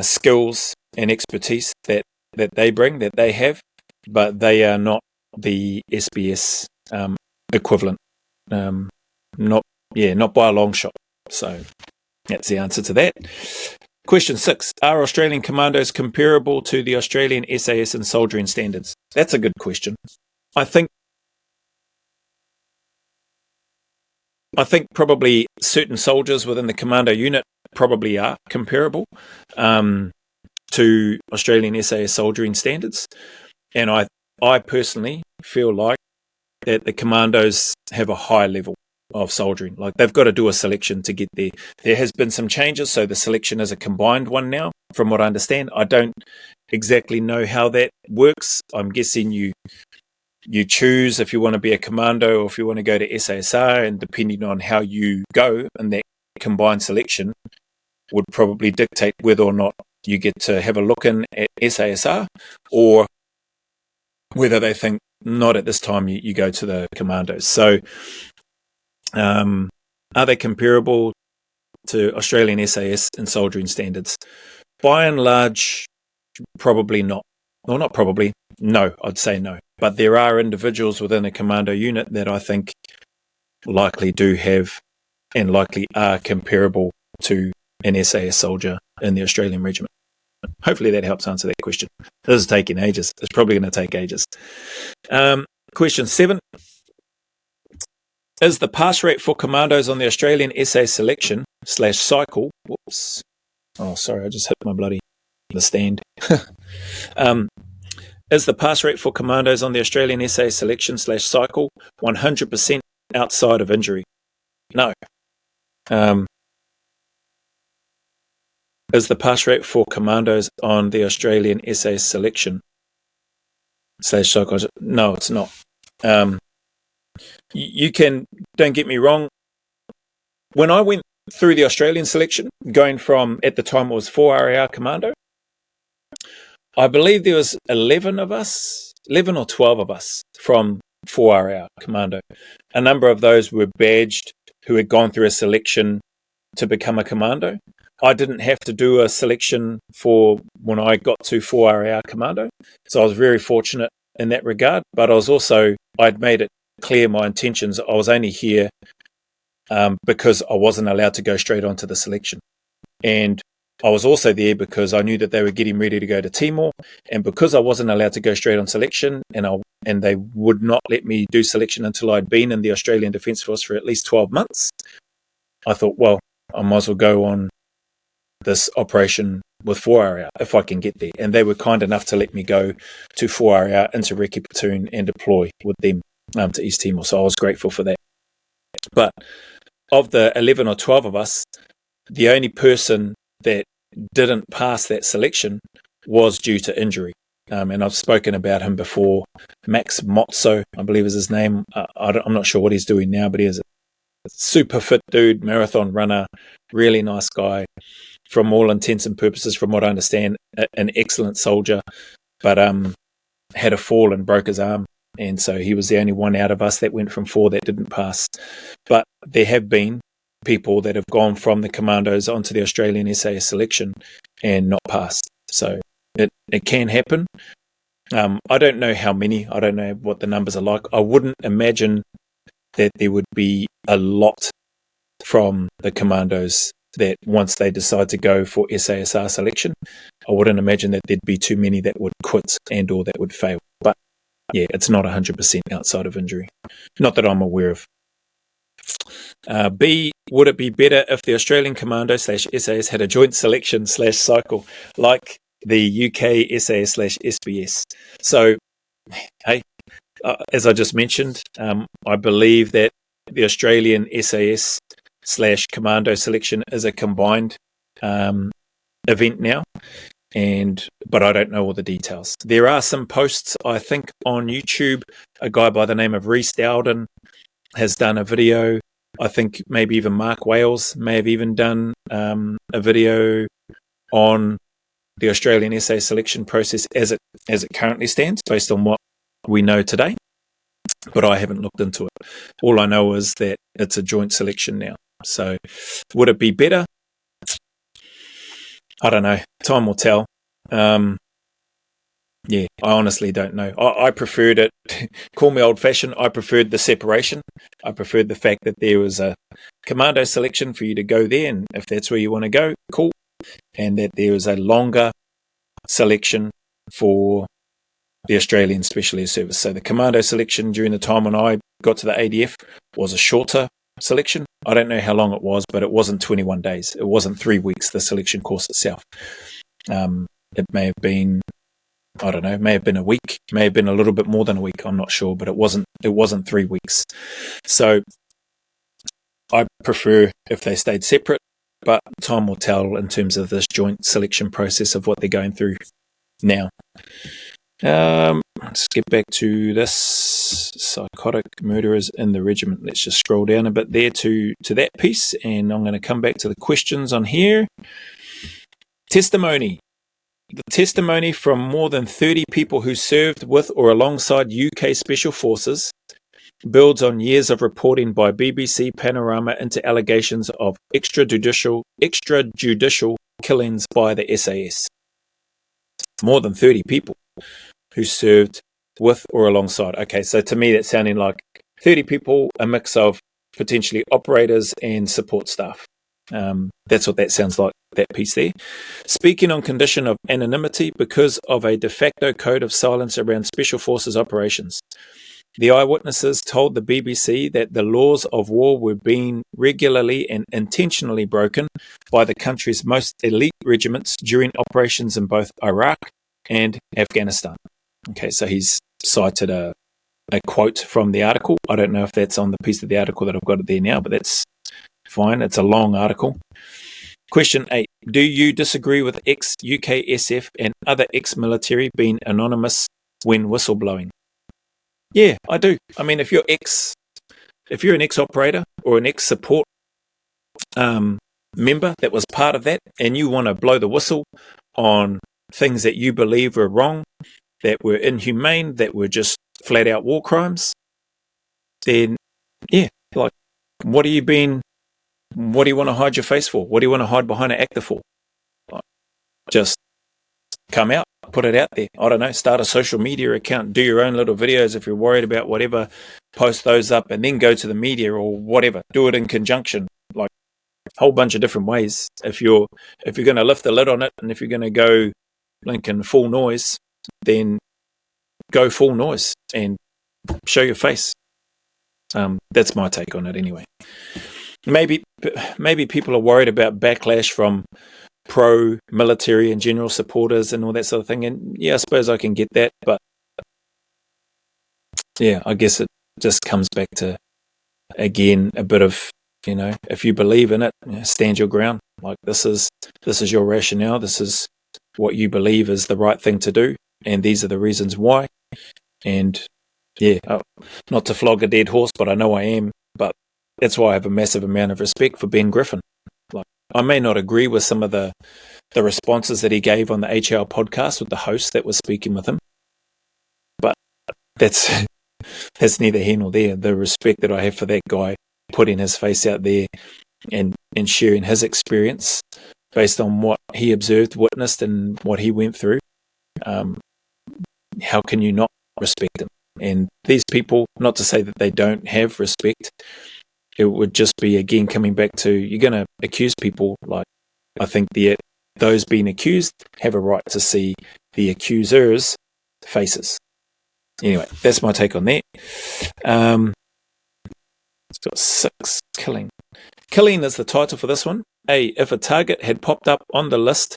skills and expertise that they bring, that they have, but they are not the SBS equivalent. Not by a long shot. So that's the answer to that. Question 6. Are Australian commandos comparable to the Australian SAS in soldiering standards? That's a good question. I think probably certain soldiers within the commando unit probably are comparable to Australian SAS soldiering standards. And I personally feel like that the commandos have a high level of soldiering. Like, they've got to do a selection to get there. There has been some changes, so the selection is a combined one now, from what I understand. I don't exactly know how that works. I'm guessing you choose if you want to be a commando or if you want to go to SASR, and depending on how you go in that combined selection would probably dictate whether or not you get to have a look in at SASR, or whether they think not at this time you go to the commandos. So are they comparable to Australian SAS in soldiering standards? By and large, probably not. Well, not probably. No, I'd say no. But there are individuals within a commando unit that I think likely do have and likely are comparable to an SAS soldier in the Australian regiment. Hopefully that helps answer that question. This is taking ages. It's probably going to take ages. Question 7. Is the pass rate for commandos on the Australian SA selection / cycle... Whoops. Oh, sorry, I just hit the stand. Is the pass rate for commandos on the Australian SA selection / cycle 100% outside of injury? No. Is the pass rate for commandos on the Australian SA selection / cycle? No, it's not. You can, don't get me wrong, when I went through the Australian selection, going from, at the time it was 4RAR Commando, I believe there was 11 or 12 of us from 4RAR Commando. A number of those were badged who had gone through a selection to become a commando. I didn't have to do a selection for when I got to 4RAR Commando, so I was very fortunate in that regard, but I'd made it clear my intentions. I was only here because I wasn't allowed to go straight onto the selection. And I was also there because I knew that they were getting ready to go to Timor, and because I wasn't allowed to go straight on selection, and they would not let me do selection until I'd been in the Australian Defence Force for at least 12 months, I thought, well, I might as well go on this operation with 4RAR if I can get there. And they were kind enough to let me go to 4RAR into Recce Platoon and deploy with them to East Timor. So I was grateful for that. But of the 11 or 12 of us, the only person that didn't pass that selection was due to injury. And I've spoken about him before. Max Motso, I believe is his name. I'm not sure what he's doing now, but he is a super fit dude, marathon runner, really nice guy. From all intents and purposes, from what I understand, an excellent soldier, but had a fall and broke his arm. And so he was the only one out of us that went from 4 that didn't pass. But there have been people that have gone from the commandos onto the Australian SAS selection and not passed. So it can happen. I don't know how many. I don't know what the numbers are like. I wouldn't imagine that there would be a lot from the commandos that once they decide to go for SASR selection, I wouldn't imagine that there'd be too many that would quit and or that would fail. But yeah, it's not 100% outside of injury. Not that I'm aware of. B, would it be better if the Australian Commando / SAS had a joint selection / cycle like the UK SAS / SBS? So, hey, as I just mentioned, I believe that the Australian SAS / Commando selection is a combined event now, but I don't know all the details. There are some posts, I think, on YouTube. A guy by the name of Rhys Dowden has done a video. I think maybe even Mark Wales may have even done a video on the Australian SA selection process as it currently stands, based on what we know today. But I haven't looked into it. All I know is that it's a joint selection now. So would it be better? I don't know. Time will tell. Yeah, I honestly don't know. I preferred it. Call me old-fashioned. I preferred the separation. I preferred the fact that there was a commando selection for you to go there, and if that's where you want to go, cool. And that there was a longer selection for the Australian Special Air Service. So the commando selection during the time when I got to the ADF was a shorter selection. I don't know how long it was, but it wasn't 21 days. It wasn't 3 weeks, the selection course itself. It may have been, I don't know, may have been a week, may have been a little bit more than a week, I'm not sure, but it wasn't 3 weeks. So I prefer if they stayed separate, but time will tell in terms of this joint selection process of what they're going through now. Let's get back to this psychotic murderers in the regiment. Let's just scroll down a bit there to that piece, and I'm going to come back to the questions on here. Testimony. The testimony from more than 30 people who served with or alongside UK Special Forces builds on years of reporting by BBC Panorama into allegations of extrajudicial killings by the SAS. More than 30 people who served with or alongside. Okay, so to me that's sounding like 30 people, a mix of potentially operators and support staff. That's what that sounds like, that piece there. Speaking on condition of anonymity because of a de facto code of silence around Special Forces operations. The eyewitnesses told the BBC that the laws of war were being regularly and intentionally broken by the country's most elite regiments during operations in both Iraq and Afghanistan. Okay, so he's cited a quote from the article. I don't know if that's on the piece of the article that I've got it there now, but that's fine. It's a long article. Question 8. Do you disagree with ex-UKSF and other ex-military being anonymous when whistleblowing? Yeah, I do. I mean, if you're an ex-operator or an ex-support member that was part of that, and you want to blow the whistle on things that you believe were wrong, that were inhumane, that were just flat out war crimes, then yeah, like, what do you want to hide your face for? What do you want to hide behind an actor for? Like, just come out, put it out there. I don't know, start a social media account, do your own little videos if you're worried about whatever, post those up and then go to the media or whatever. Do it in conjunction, like a whole bunch of different ways. If you're going to lift the lid on it, and if you're going to go Lincoln full noise, then go full noise and show your face. That's my take on it anyway. Maybe people are worried about backlash from pro-military and general supporters and all that sort of thing. And yeah, I suppose I can get that. But yeah, I guess it just comes back to, again, a bit of, if you believe in it, stand your ground. Like this is your rationale. This is what you believe is the right thing to do. And these are the reasons why. And yeah, not to flog a dead horse, but I know I am. But that's why I have a massive amount of respect for Ben Griffin. Like, I may not agree with some of the responses that he gave on the HL podcast with the host that was speaking with him, but that's neither here nor there. The respect that I have for that guy, putting his face out there and sharing his experience based on what he observed, witnessed, and what he went through. How can you not respect him? And these people, not to say that they don't have respect, it would just be, again, coming back to, you're going to accuse people. Like, I think those being accused have a right to see the accusers' faces. Anyway, that's my take on that. It's got 6, killing. Killing is the title for this one. If a target had popped up on the list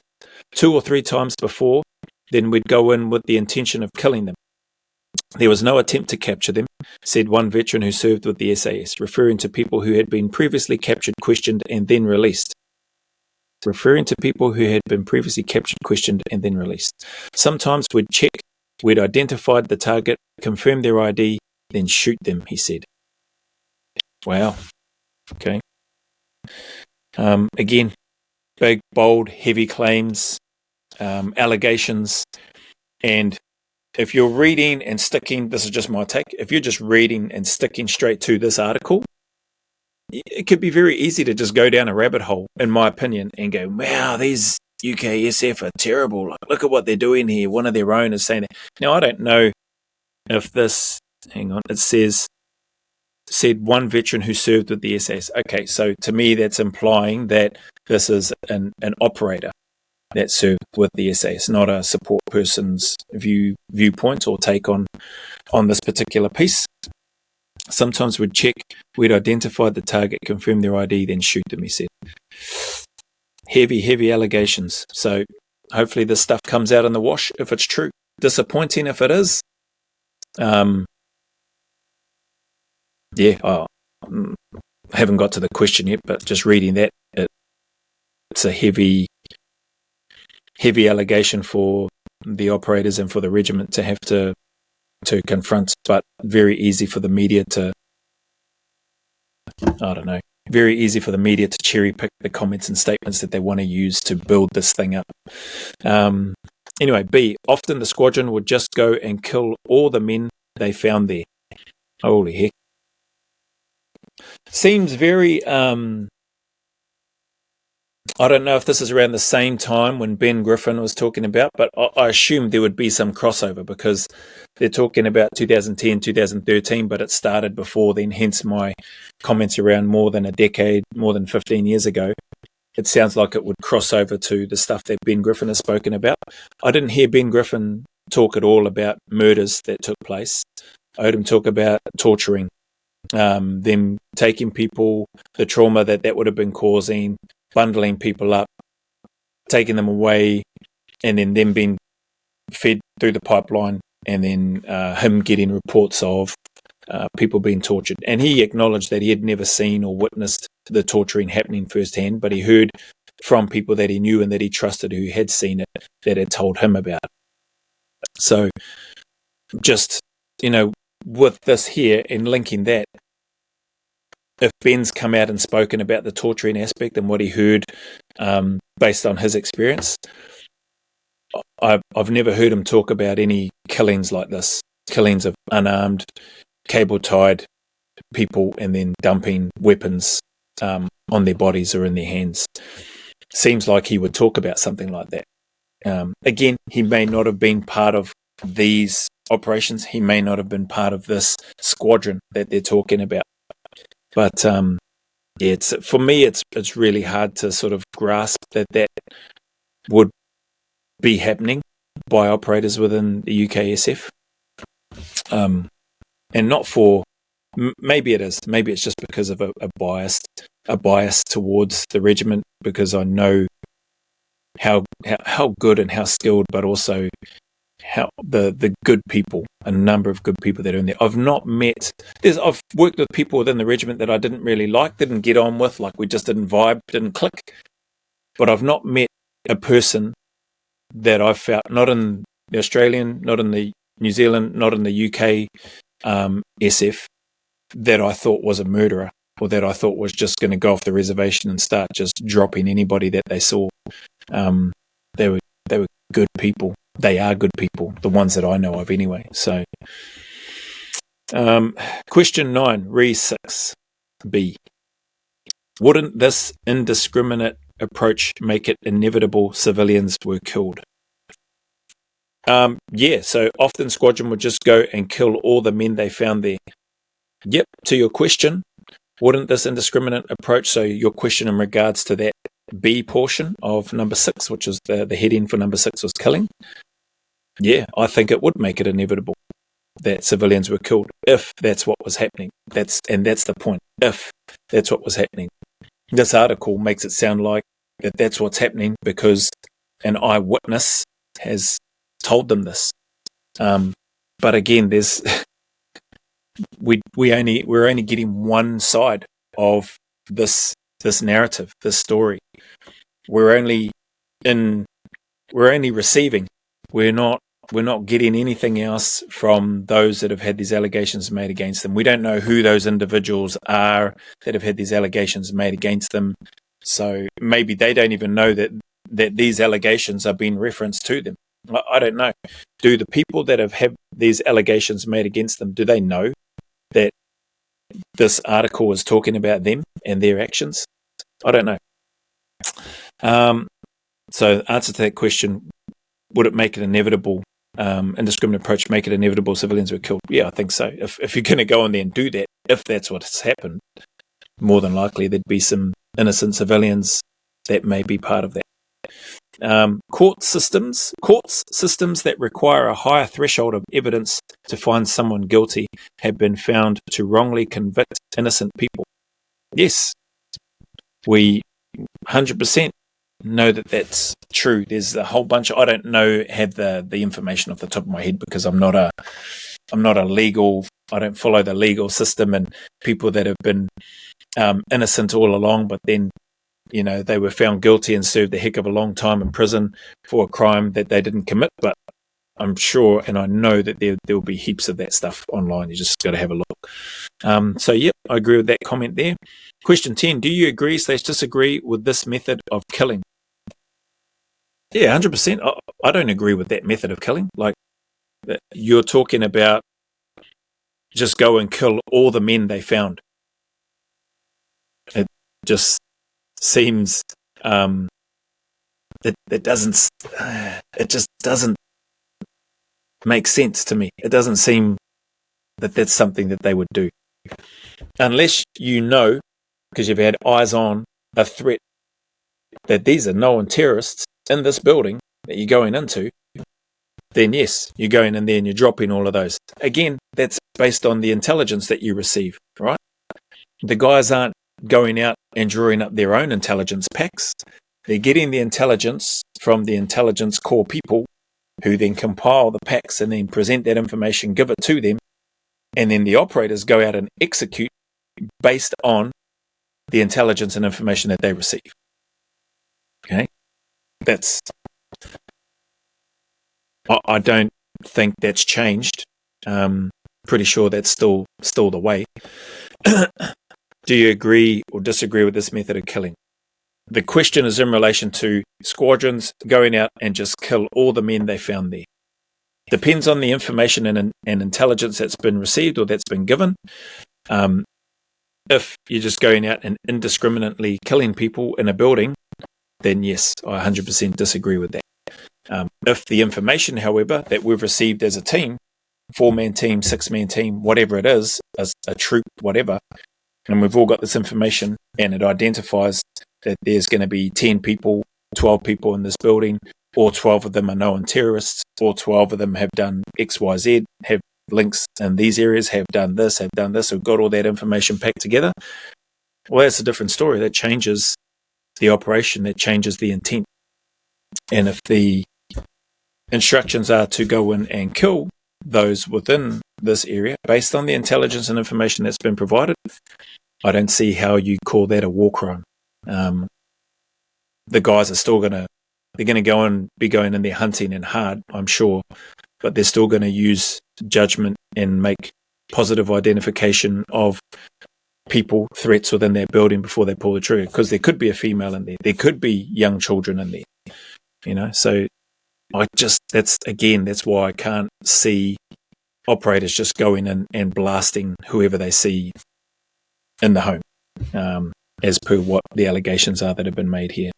2 or 3 times before, then we'd go in with the intention of killing them. There was no attempt to capture them, said one veteran who served with the SAS, referring to people who had been previously captured, questioned, and then released. Sometimes we'd check, we'd identified the target, confirm their ID, then shoot them, he said. Wow. Okay. Again, big, bold, heavy claims, allegations, and if you're reading and sticking, this is just my take, if you're just reading and sticking straight to this article, it could be very easy to just go down a rabbit hole, in my opinion, and go, wow, there's UKSF are terrible. Like, look at what they're doing here. One of their own is saying that. Now, I don't know if this, hang on, it said one veteran who served with the SAS. Okay, so to me, that's implying that this is an operator that served with the SAS, not a support person's viewpoint or take on this particular piece. Sometimes we'd check, we'd identify the target, confirm their ID, then shoot them, he said. Heavy allegations. So hopefully this stuff comes out in the wash if it's true. Disappointing if it is. I haven't got to the question yet, but just reading that, it's a heavy allegation for the operators and for the regiment to have to confront, but very easy for the media to, very easy for the media to cherry pick the comments and statements that they want to use to build this thing up. Anyway, B, often the squadron would just go and kill all the men they found there. Holy heck. Seems very, I don't know if this is around the same time when Ben Griffin was talking about, but I assume there would be some crossover because they're talking about 2010, 2013, but it started before then, hence my comments around more than a decade, more than 15 years ago. It sounds like it would cross over to the stuff that Ben Griffin has spoken about. I didn't hear Ben Griffin talk at all about murders that took place. I heard him talk about torturing, them taking people, the trauma that would have been causing, bundling people up, taking them away, and then them being fed through the pipeline, and then him getting reports of people being tortured. And he acknowledged that he had never seen or witnessed the torturing happening firsthand, but he heard from people that he knew and that he trusted who had seen it, that had told him about it. So just, with this here and linking that, if Ben's come out and spoken about the torturing aspect and what he heard based on his experience, I've never heard him talk about any killings like this, killings of unarmed, cable-tied people and then dumping weapons on their bodies or in their hands. Seems like he would talk about something like that. Again, he may not have been part of these operations. He may not have been part of this squadron that they're talking about. But for me, it's really hard to sort of grasp that would be happening by operators within the UKSF, and not for. Maybe it is. Maybe it's just because of a bias towards the regiment, because I know how good and how skilled, but also how the good people, a number of good people that are in there. I've worked with people within the regiment that I didn't really like, didn't get on with, like we just didn't vibe, didn't click. But I've not met a person that I've felt, not in the Australian, not in the New Zealand, not in the UK SF, that I thought was a murderer, or that I thought was just going to go off the reservation and start just dropping anybody that they saw. They were good people. They are good people, the ones that I know of anyway. So, question 9, Re 6B. Wouldn't this indiscriminate approach make it inevitable civilians were killed? So often squadron would just go and kill all the men they found there. Yep, to your question, wouldn't this indiscriminate approach, so your question in regards to that B portion of number 6, which is the heading for number 6 was killing. Yeah, I think it would make it inevitable that civilians were killed if that's what was happening. That's the point. If that's what was happening. This article makes it sound like that's what's happening because an eyewitness has told them this. But again, there's we're only getting one side of this narrative, this story. We're only receiving. We're not getting anything else from those that have had these allegations made against them. We don't know who those individuals are that have had these allegations made against them. So maybe they don't even know that these allegations are being referenced to them. I don't know. Do the people that have had these allegations made against them, do they know that this article is talking about them and their actions? I don't know. So the answer to that question, would it make it inevitable, indiscriminate approach, make it inevitable civilians were killed? Yeah, I think so. If you're going to go in there and do that, if that's what's happened, more than likely there'd be some innocent civilians that may be part of that. Court systems that require a higher threshold of evidence to find someone guilty have been found to wrongly convict innocent people. Yes, we 100% know that that's true. There's a whole bunch of, I don't know, have the information off the top of my head because I'm not a legal, I don't follow the legal system, and people that have been innocent all along, but then, you know, they were found guilty and served a heck of a long time in prison for a crime that they didn't commit. But I'm sure, and I know that there will be heaps of that stuff online. You just got to have a look. So, yep, I agree with that comment there. Question 10, do you agree/disagree with this method of killing? Yeah, 100%. I don't agree with that method of killing. Like, you're talking about just go and kill all the men they found. It just seems it just doesn't make sense to me. It doesn't seem that that's something that they would do, unless you know, because you've had eyes on a threat, that these are known terrorists in this building that you're going into. Then yes, you're going in there and you're dropping all of those. Again, that's based on the intelligence that you receive, right? The guys aren't going out and drawing up their own intelligence packs. They're getting the intelligence from the intelligence core people, who then compile the packs and then present that information, give it to them, and then the operators go out and execute based on the intelligence and information that they receive. Okay? That's... I don't think that's changed. Pretty sure that's still the way. Do you agree or disagree with this method of killing? The question is in relation to squadrons going out and just kill all the men they found there. Depends on the information and intelligence that's been received or that's been given. If you're just going out and indiscriminately killing people in a building, then yes, I 100% disagree with that. If the information, however, that we've received as a team, 4-man team, 6-man team, whatever it is, as a troop, whatever, and we've all got this information and it identifies that there's going to be 10 people, 12 people in this building, or 12 of them are known terrorists, or 12 of them have done X, Y, Z, have links in these areas, have done this, we've got all that information packed together. Well, that's a different story. That changes the operation, that changes the intent. And if the instructions are to go in and kill those within this area based on the intelligence and information that's been provided, I don't see how you call that a war crime. The guys are still they're going to go and be going in there hunting and hard, I'm sure, but they're still going to use judgment and make positive identification of people, threats within their building before they pull the trigger, because there could be a female in there, there could be young children in there, you know. So that's why I can't see operators just going in and blasting whoever they see in the home, as per what the allegations are that have been made here.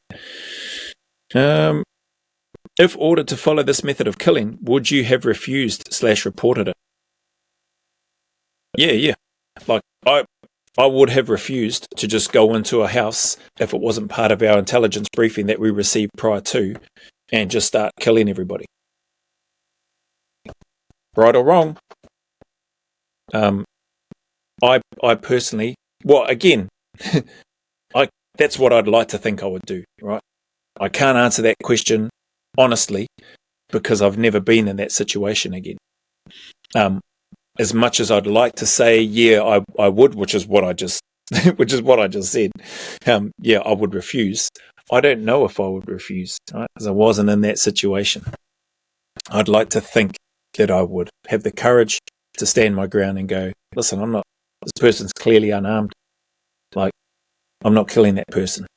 If ordered to follow this method of killing, would you have refused/reported it? Yeah. Like, I would have refused to just go into a house if it wasn't part of our intelligence briefing that we received prior to, and just start killing everybody. Right or wrong? I personally, well, again, that's what I'd like to think I would do, right? I can't answer that question honestly because I've never been in that situation again. As much as I'd like to say, yeah, I would, which is what I just said. Yeah, I would refuse. I don't know if I would refuse, right? Because I wasn't in that situation. I'd like to think that I would have the courage to stand my ground and go, listen, this person's clearly unarmed. Like, I'm not killing that person.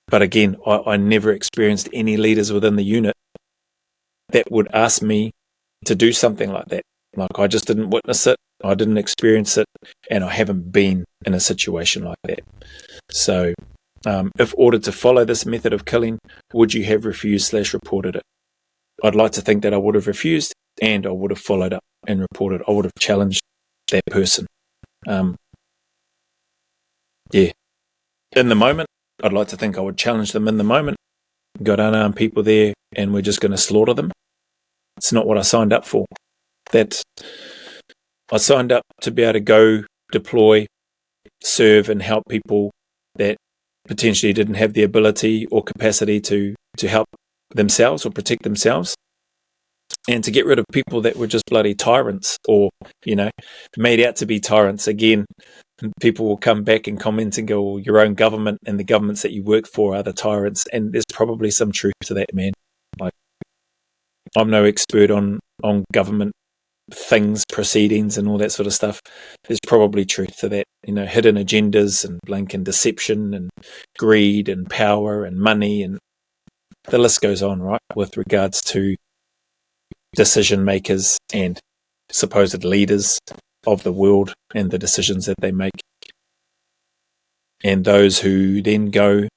But again, I never experienced any leaders within the unit that would ask me to do something like that. Like, I just didn't witness it, I didn't experience it, and I haven't been in a situation like that. So If ordered to follow this method of killing, would you have refused/reported it? I'd like to think that I would have refused, and I would have followed up and reported. I would have challenged that person. In the moment, I'd like to think I would challenge them in the moment. Got unarmed people there, and we're just going to slaughter them. It's not what I signed up for. That I signed up to be able to go, deploy, serve, and help people that potentially didn't have the ability or capacity to help themselves or protect themselves, and to get rid of people that were just bloody tyrants or, made out to be tyrants. Again, people will come back and comment and go, well, your own government and the governments that you work for are the tyrants. And there's probably some truth to that, man. Like, I'm no expert on government things, proceedings and all that sort of stuff. There's probably truth to that, hidden agendas and blanket deception and greed and power and money, and the list goes on, right, with regards to decision makers and supposed leaders of the world and the decisions that they make, and those who then go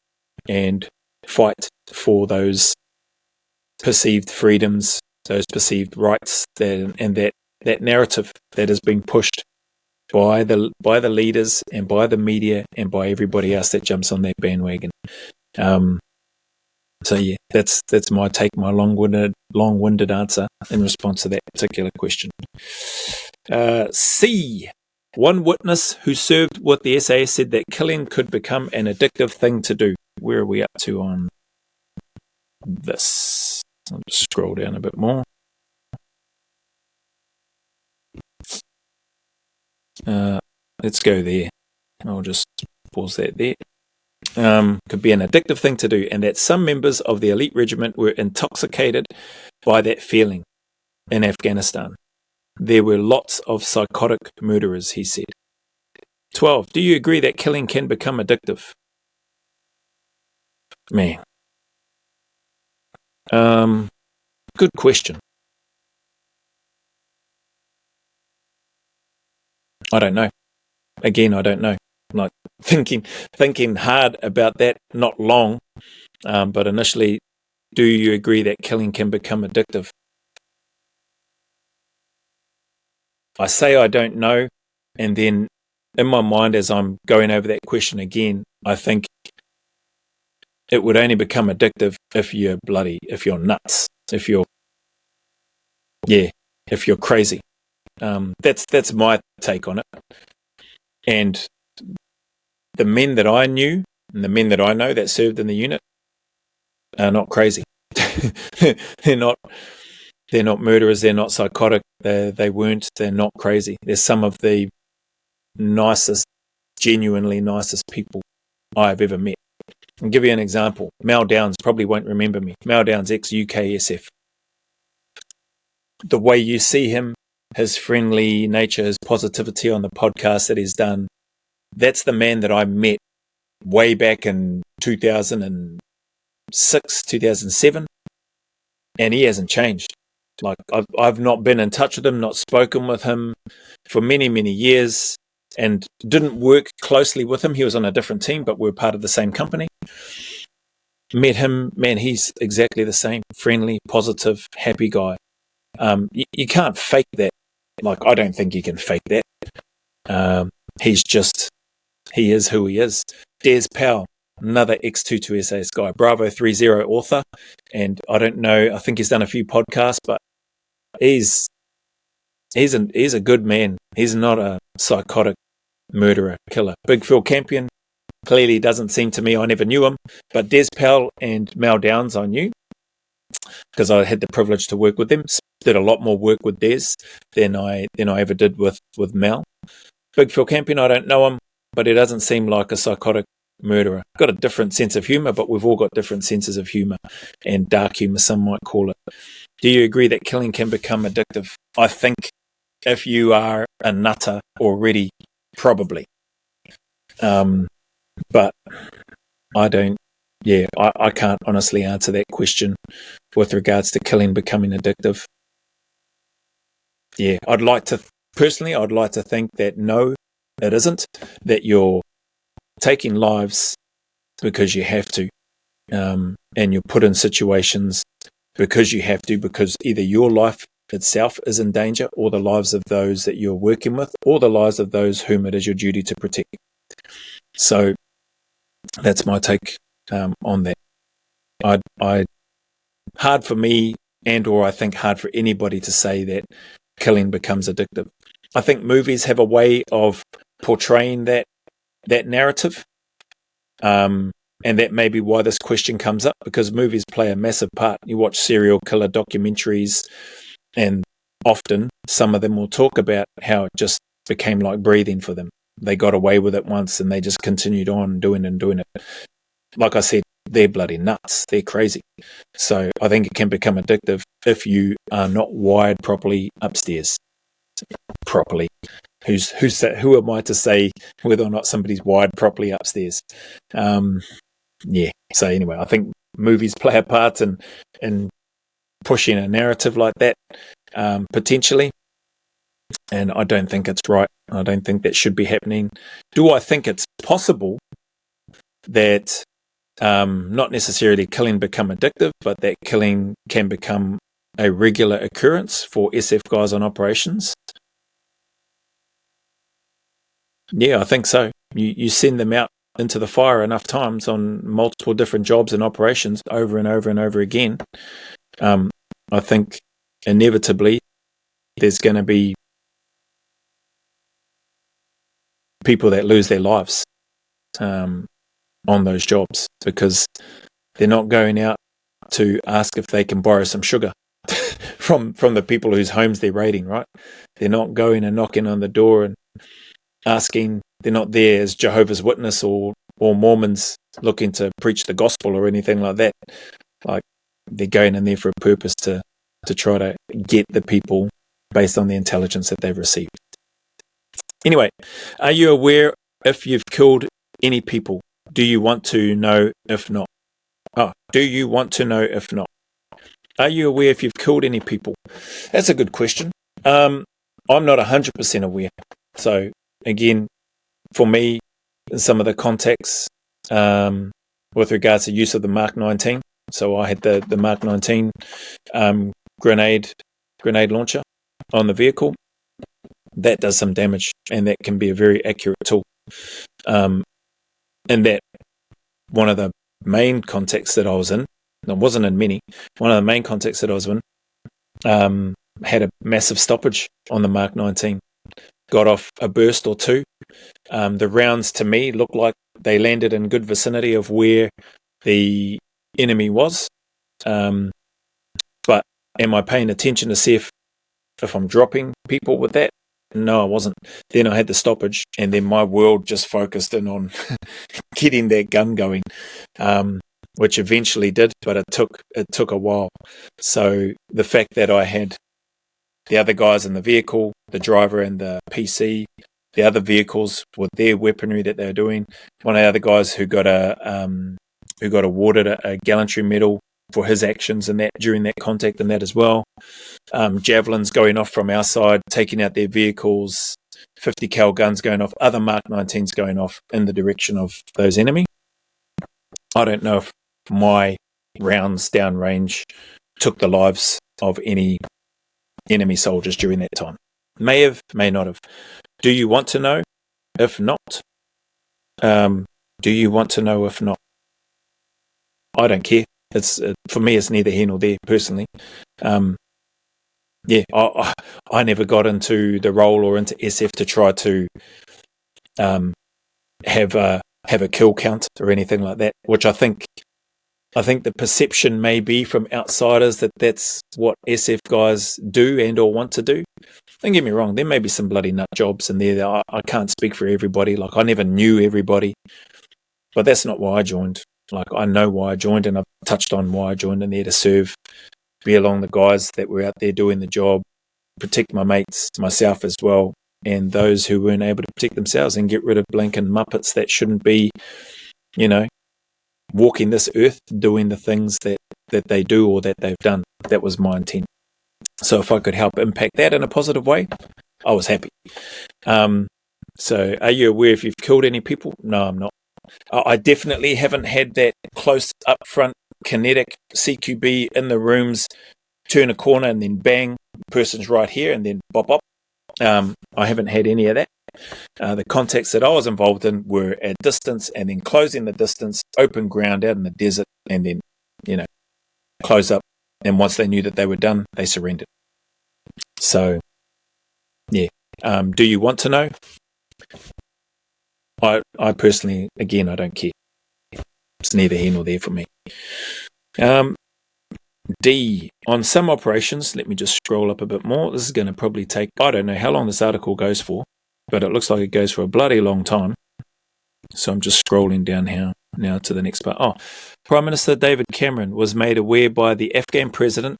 and fight for those perceived freedoms, those perceived rights, that narrative that is being pushed by the leaders and by the media and by everybody else that jumps on that bandwagon. So yeah, that's my take, my long-winded answer in response to that particular question. C. One witness who served with the SAS said that killing could become an addictive thing to do. Where are we up to on this? I'll just scroll down a bit more. Let's go there. I'll just pause that there. Could be an addictive thing to do, and that some members of the elite regiment were intoxicated by that feeling in Afghanistan. There were lots of psychotic murderers, he said. 12. Do you agree that killing can become addictive? Man. Good question. I don't know. Again, I don't know. Like thinking hard about that, not long, but initially, do you agree that killing can become addictive? I say I don't know, and then in my mind, as I'm going over that question again, I think it would only become addictive if you're nuts, if you're crazy. That's my take on it. And the men that I knew and the men that I know that served in the unit are not crazy. They're not murderers. They're not psychotic. They're not crazy. They're some of the nicest, genuinely nicest people I've ever met. I'll give you an example. Mal Downs probably won't remember me. Mal Downs, ex-UKSF. The way you see him, his friendly nature, his positivity on the podcast that he's done, that's the man that I met way back in 2006, 2007, and he hasn't changed. Like, I've not been in touch with him, not spoken with him for many, many years, and didn't work closely with him. He was on a different team, but we're part of the same company. Met him, man, he's exactly the same. Friendly, positive, happy guy. You can't fake that. Like, I don't think you can fake that. He is who he is. Des Powell, another ex-22SAS guy, Bravo 30 author, and I don't know, I think he's done a few podcasts, but he's a good man. He's not a psychotic murderer, killer. Big Phil Campion clearly doesn't seem to me, I never knew him, but Des Powell and Mal Downs I knew, because I had the privilege to work with them. Did a lot more work with Des than I ever did with Mal. Big Phil Campion, I don't know him, but he doesn't seem like a psychotic murderer. Got a different sense of humour, but we've all got different senses of humour, and dark humour, some might call it. Do you agree that killing can become addictive? I think if you are a nutter already, probably. But I don't, I can't honestly answer that question with regards to killing becoming addictive. Yeah, I'd like to think that no, it isn't, that you're taking lives because you have to, and you're put in situations because you have to, because either your life itself is in danger, or the lives of those that you're working with, or the lives of those whom it is your duty to protect. So that's my take on that. I hard for me, and or I think hard for anybody to say that killing becomes addictive. I think movies have a way of portraying that narrative, and that may be why this question comes up, because movies play a massive part. You watch serial killer documentaries, and often some of them will talk about how it just became like breathing for them. They got away with it once and they just continued on doing it. Like I said, they're bloody nuts. They're crazy. So I think it can become addictive if you are not wired properly upstairs. Properly. Who am I to say whether or not somebody's wired properly upstairs? Yeah. So anyway, I think movies play a part in pushing a narrative like that, potentially. And I don't think it's right. I don't think that should be happening. Do I think it's possible that not necessarily killing become addictive, but that killing can become a regular occurrence for SF guys on operations? Yeah, I think so. You send them out into the fire enough times on multiple different jobs and operations over and over and over again. I think inevitably there's going to be people that lose their lives on those jobs, because they're not going out to ask if they can borrow some sugar from the people whose homes they're raiding, right? They're not going and knocking on the door and asking. They're not there as Jehovah's Witness or Mormons looking to preach the gospel or anything like that. Like, they're going in there for a purpose to try to get the people based on the intelligence that they've received. Anyway, are you aware if you've killed any people? Do you want to know if not? Do you want to know if not? Are you aware if you've killed any people? That's a good question. I'm not 100% aware. So again, for me, some of the context with regards to use of the Mark 19. So I had the Mark 19 grenade launcher on the vehicle. That does some damage, and that can be a very accurate tool. And that one of the main contexts that I was in, I wasn't in many, one of the main contexts that I was in, had a massive stoppage on the Mark 19. Got off a burst or two. The rounds to me looked like they landed in good vicinity of where the enemy was. But am I paying attention to see if I'm dropping people with that? No, I wasn't. Then I had the stoppage, and then my world just focused in on getting that gun going, which eventually did, but it took a while. So the fact that I had the other guys in the vehicle, the driver and the PC, the other vehicles with their weaponry that they were doing, one of the other guys who got awarded a gallantry medal for his actions and that during that contact and that as well. Javelins going off from our side, taking out their vehicles, 50 cal guns going off, other Mark 19s going off in the direction of those enemy. I don't know if my rounds downrange took the lives of any enemy soldiers during that time. May have, may not have. Do you want to know? If not, do you want to know if not? I don't care. It's for me, it's neither here nor there, personally. Yeah, I never got into the role or into SF to try to have a kill count or anything like that, which I think the perception may be from outsiders that that's what SF guys do and or want to do. Don't get me wrong, there may be some bloody nut jobs in there that I can't speak for everybody. Like, I never knew everybody, but that's not why I joined. Like, I know why I joined, and I've touched on why I joined in there: to serve, be along the guys that were out there doing the job, protect my mates, myself as well, and those who weren't able to protect themselves, and get rid of blinking muppets that shouldn't be, walking this earth doing the things that they do or that they've done. That was my intent. So if I could help impact that in a positive way, I was happy. So are you aware if you've killed any people? No, I'm not. I definitely haven't had that close up front kinetic CQB in the rooms, turn a corner and then bang, the person's right here and then bop, bop. I haven't had any of that. The contacts that I was involved in were at distance and then closing the distance, open ground out in the desert, and then, close up. And once they knew that they were done, they surrendered. So, yeah. Do you want to know? I personally, again, I don't care. It's neither here nor there for me. D, on some operations, let me just scroll up a bit more. This is going to probably take, I don't know how long this article goes for, but it looks like it goes for a bloody long time. So I'm just scrolling down here now to the next part. Prime Minister David Cameron was made aware by the Afghan President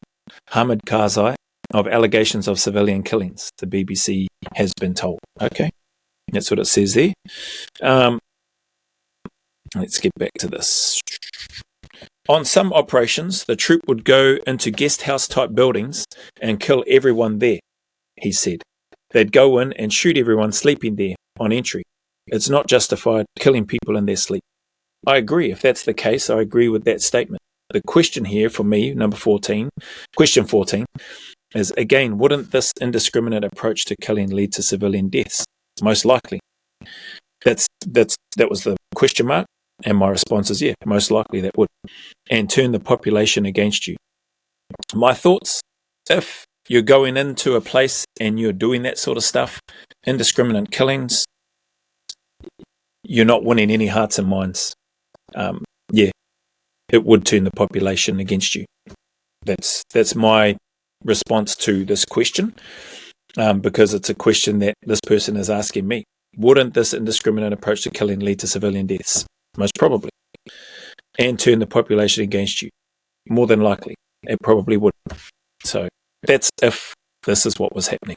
Hamid Karzai of allegations of civilian killings, the BBC has been told. Okay, that's what it says there. Let's get back to this. On some operations, the troop would go into guest house type buildings and kill everyone there, he said. They'd go in and shoot everyone sleeping there on entry. It's not justified killing people in their sleep. I agree. If that's the case, I agree with that statement. The question here for me, question 14, is again, wouldn't this indiscriminate approach to killing lead to civilian deaths? Most likely. That was the question mark, and my response is yeah, most likely that would. And turn the population against you. My thoughts, if you're going into a place and you're doing that sort of stuff, indiscriminate killings, you're not winning any hearts and minds. It would turn the population against you. That's my response to this question, because it's a question that this person is asking me. Wouldn't this indiscriminate approach to killing lead to civilian deaths? Most probably. And turn the population against you? More than likely. It probably would. So that's if this is what was happening.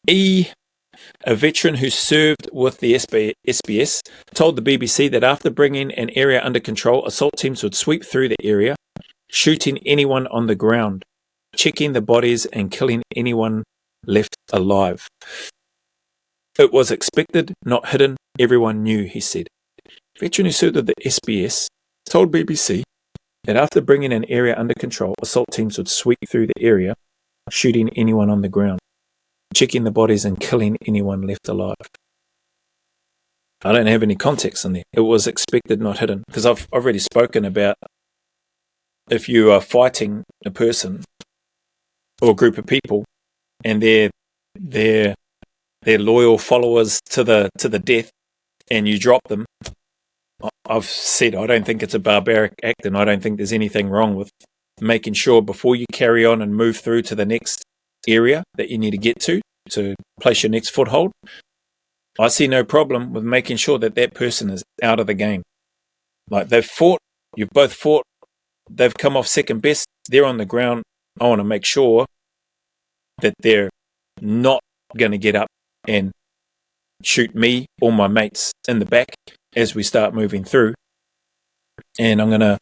E, a veteran who served with the SBS, told the BBC that after bringing an area under control, assault teams would sweep through the area, shooting anyone on the ground, checking the bodies and killing anyone left alive. It was expected, not hidden. Everyone knew, he said. Veteran who served with the SBS told BBC that after bringing an area under control, assault teams would sweep through the area, shooting anyone on the ground, checking the bodies and killing anyone left alive. I don't have any context in there. It was expected, not hidden. Because I've already spoken about if you are fighting a person or a group of people and they're loyal followers to the death and you drop them, I've said I don't think it's a barbaric act, and I don't think there's anything wrong with making sure before you carry on and move through to the next area that you need to get to place your next foothold. I see no problem with making sure that that person is out of the game. Like they've fought, you've both fought, they've come off second best, they're on the ground. I want to make sure that they're not going to get up and shoot me or my mates in the back as we start moving through. And I'm going to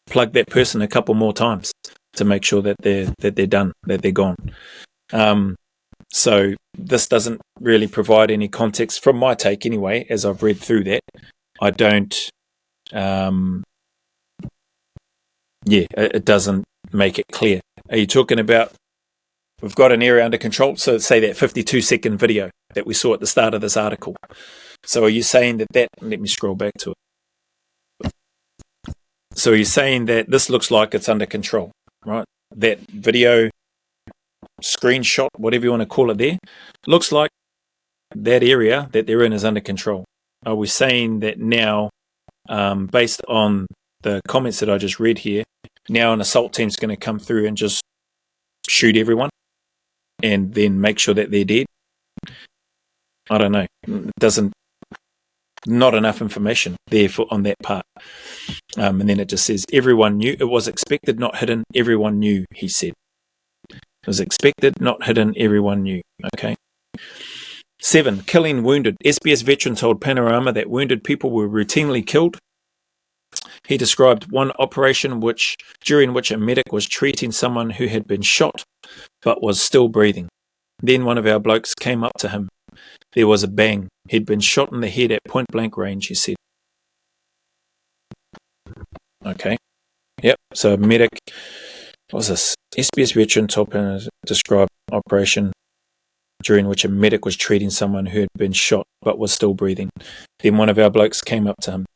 plug that person a couple more times to make sure that they're done, that they're gone. So this doesn't really provide any context from my take anyway, as I've read through that. I don't, it doesn't make it clear. Are you talking about we've got an area under control? So say that 52-second video that we saw at the start of this article. So are you saying that, let me scroll back to it. So you're saying that this looks like it's under control, right? That video screenshot, whatever you want to call it there, looks like that area that they're in is under control. Are we saying that now, based on the comments that I just read here, now an assault team's going to come through and just shoot everyone and then make sure that they're dead? I don't know. Not enough information there on that part. And then it just says, everyone knew. It was expected, not hidden. Everyone knew, he said. It was expected, not hidden. Everyone knew. Okay. 7. Killing wounded. SBS veteran told Panorama that wounded people were routinely killed. He described one operation during which a medic was treating someone who had been shot but was still breathing. Then one of our blokes came up to him There was a bang. He'd been shot in the head at point blank range, he said. Okay. Yep. So medic, what was this? SBS veteran top described operation during which a medic was treating someone who had been shot but was still breathing. Then one of our blokes came up to him.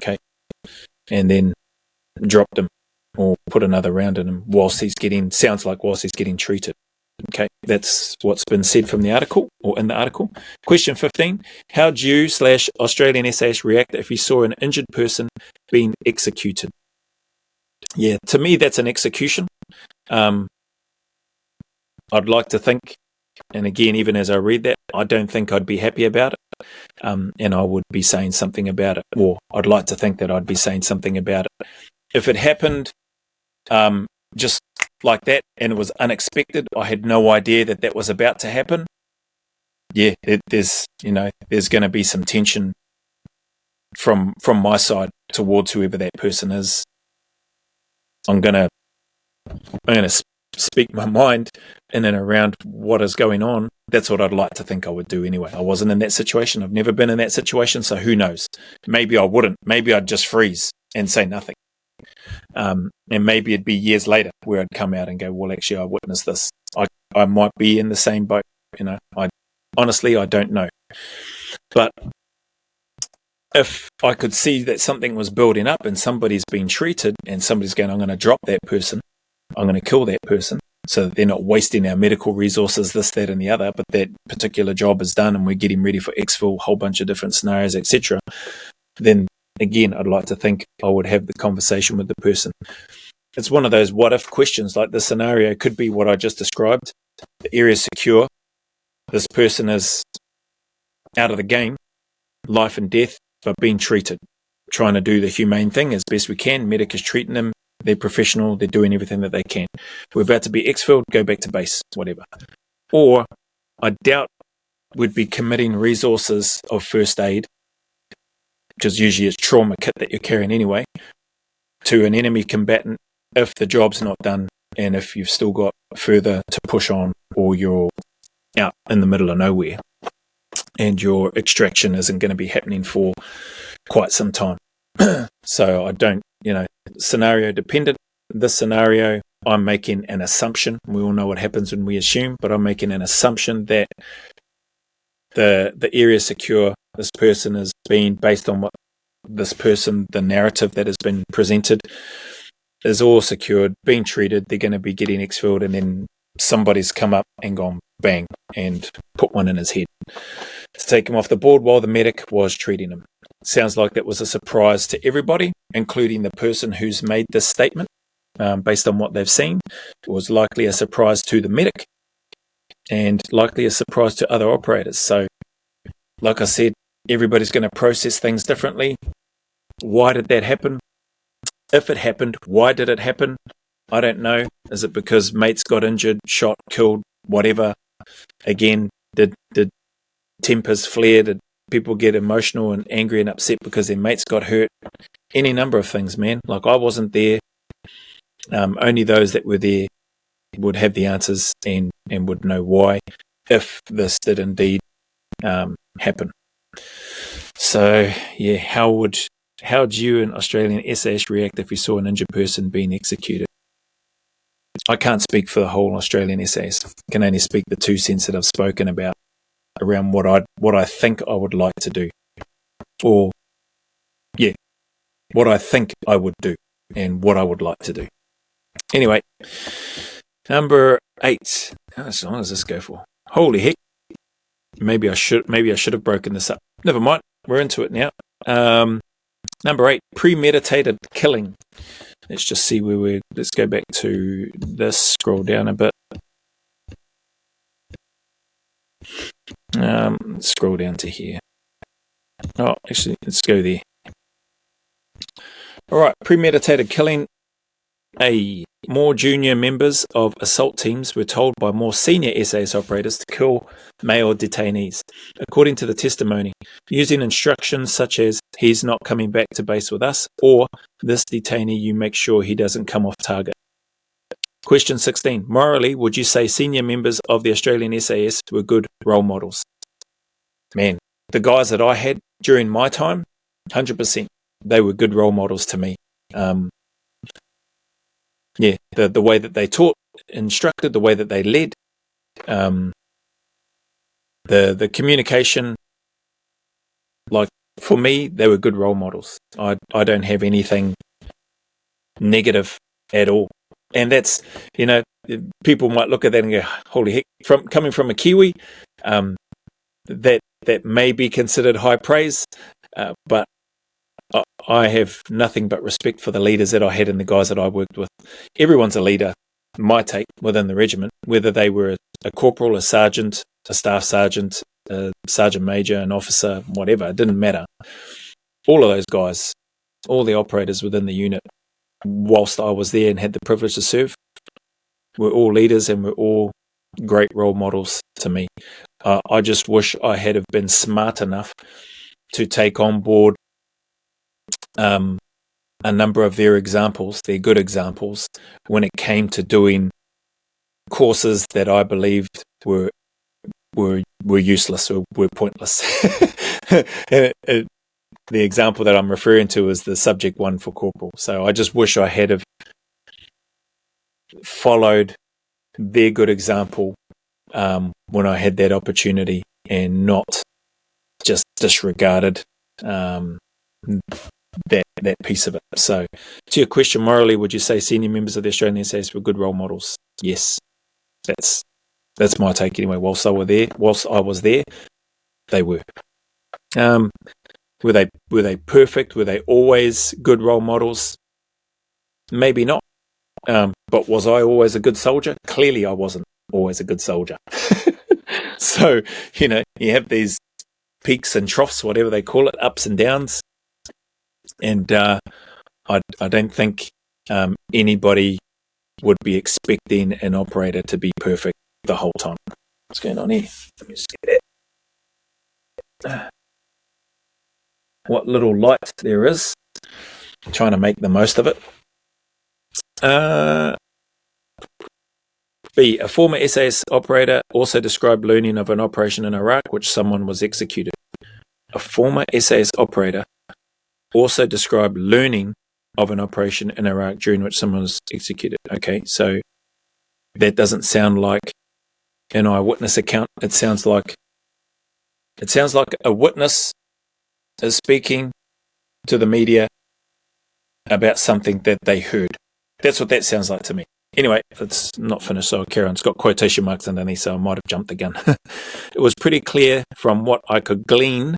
Okay. And then dropped him or put another round in him whilst he's getting treated. Okay, that's what's been said from the article, or in the article. Question 15, how do you/Australian SAS react if you saw an injured person being executed? Yeah, to me that's an execution. I'd like to think, and again, even as I read that, I don't think I'd be happy about it, and I would be saying something about it, or I'd like to think that I'd be saying something about it. If it happened just like that and it was unexpected, I had no idea that that was about to happen, yeah, there's going to be some tension from my side towards whoever that person is. I'm going to speak my mind in and around what is going on. That's what I'd like to think I would do anyway. I wasn't in that situation. I've never been in that situation, so who knows? Maybe I wouldn't. Maybe I'd just freeze and say nothing. And maybe it'd be years later where I'd come out and go, well, actually, I witnessed this. I might be in the same boat. Honestly, I don't know. But if I could see that something was building up and somebody's been treated and somebody's going, I'm going to drop that person, I'm going to kill that person, so that they're not wasting our medical resources, this, that, and the other, but that particular job is done and we're getting ready for exfil, a whole bunch of different scenarios, etc., then again, I'd like to think I would have the conversation with the person. It's one of those what-if questions, like the scenario could be what I just described. The area is secure. This person is out of the game, life and death, but being treated. Trying to do the humane thing as best we can. Medic is treating them. They're professional. They're doing everything that they can. We're about to be exfilled, go back to base, whatever. Or I doubt we'd be committing resources of first aid, because usually it's trauma kit that you're carrying anyway, to an enemy combatant if the job's not done and if you've still got further to push on, or you're out in the middle of nowhere and your extraction isn't going to be happening for quite some time. So I don't, scenario dependent. This scenario, I'm making an assumption. We all know what happens when we assume, but I'm making an assumption that the area is secure. This person is being, based on what this person, the narrative that has been presented, is all secured, being treated. They're going to be getting exfilled, and then somebody's come up and gone bang and put one in his head to take him off the board while the medic was treating him. Sounds like that was a surprise to everybody, including the person who's made this statement. Based on what they've seen, it was likely a surprise to the medic and likely a surprise to other operators. So, like I said, everybody's going to process things differently. Why did that happen? If it happened, why did it happen? I don't know. Is it because mates got injured, shot, killed, whatever? Again, did tempers flare? Did people get emotional and angry and upset because their mates got hurt? Any number of things, man. Like, I wasn't there. Only those that were there would have the answers and would know why, if this did indeed happen. So, yeah, how would you and Australian SAS react if you saw an injured person being executed? I can't speak for the whole Australian SAS. I can only speak the 2 cents that I've spoken about around what I think I would like to do, or what I think I would do and what I would like to do. Anyway, number 8. How long does this go for? Holy heck! Maybe I should have broken this up. Never mind. We're into it now. Number 8, premeditated killing. Let's just see let's go back to this, scroll down a bit. Scroll down to here. Oh, actually, let's go there. All right, premeditated killing. More junior members of assault teams were told by more senior SAS operators to kill male detainees. According to the testimony, using instructions such as, he's not coming back to base with us, or this detainee, you make sure he doesn't come off target. Question 16. Morally, would you say senior members of the Australian SAS were good role models? man, the guys that I had during my time, 100%, they were good role models to me. The way that they taught, instructed, the way that they led, the communication, like for me, they were good role models. I don't have anything negative at all. And that's, people might look at that and go, holy heck, coming from a Kiwi, that may be considered high praise, but I have nothing but respect for the leaders that I had and the guys that I worked with. Everyone's a leader, my take, within the regiment, whether they were a corporal, a sergeant, a staff sergeant, a sergeant major, an officer, whatever. It didn't matter. All of those guys, all the operators within the unit, whilst I was there and had the privilege to serve, were all leaders and were all great role models to me. I just wish I had have been smart enough to take on board a number of their examples, their good examples, when it came to doing courses that I believed were useless or were pointless. The example that I'm referring to is the subject one for corporal. So I just wish I had have followed their good example when I had that opportunity and not just disregarded that piece of it. So to your question, morally, would you say senior members of the Australian SAS were good role models? Yes. That's my take anyway. Whilst I was there, they were. Were they perfect? Were they always good role models? Maybe not. But was I always a good soldier? Clearly I wasn't always a good soldier. So, you have these peaks and troughs, whatever they call it, ups and downs. And I don't think anybody would be expecting an operator to be perfect the whole time. What's going on here? Let me just get it. What little light there is. I'm trying to make the most of it. B. A former SAS operator also described learning of an operation in Iraq which someone was executed. A former SAS operator also described learning of an operation in Iraq during which someone was executed. Okay, so that doesn't sound like an eyewitness account. It sounds like a witness is speaking to the media about something that they heard. That's what that sounds like to me. Anyway, it's not finished, so I'll carry on. It's got quotation marks underneath, so I might have jumped the gun. It was pretty clear from what I could glean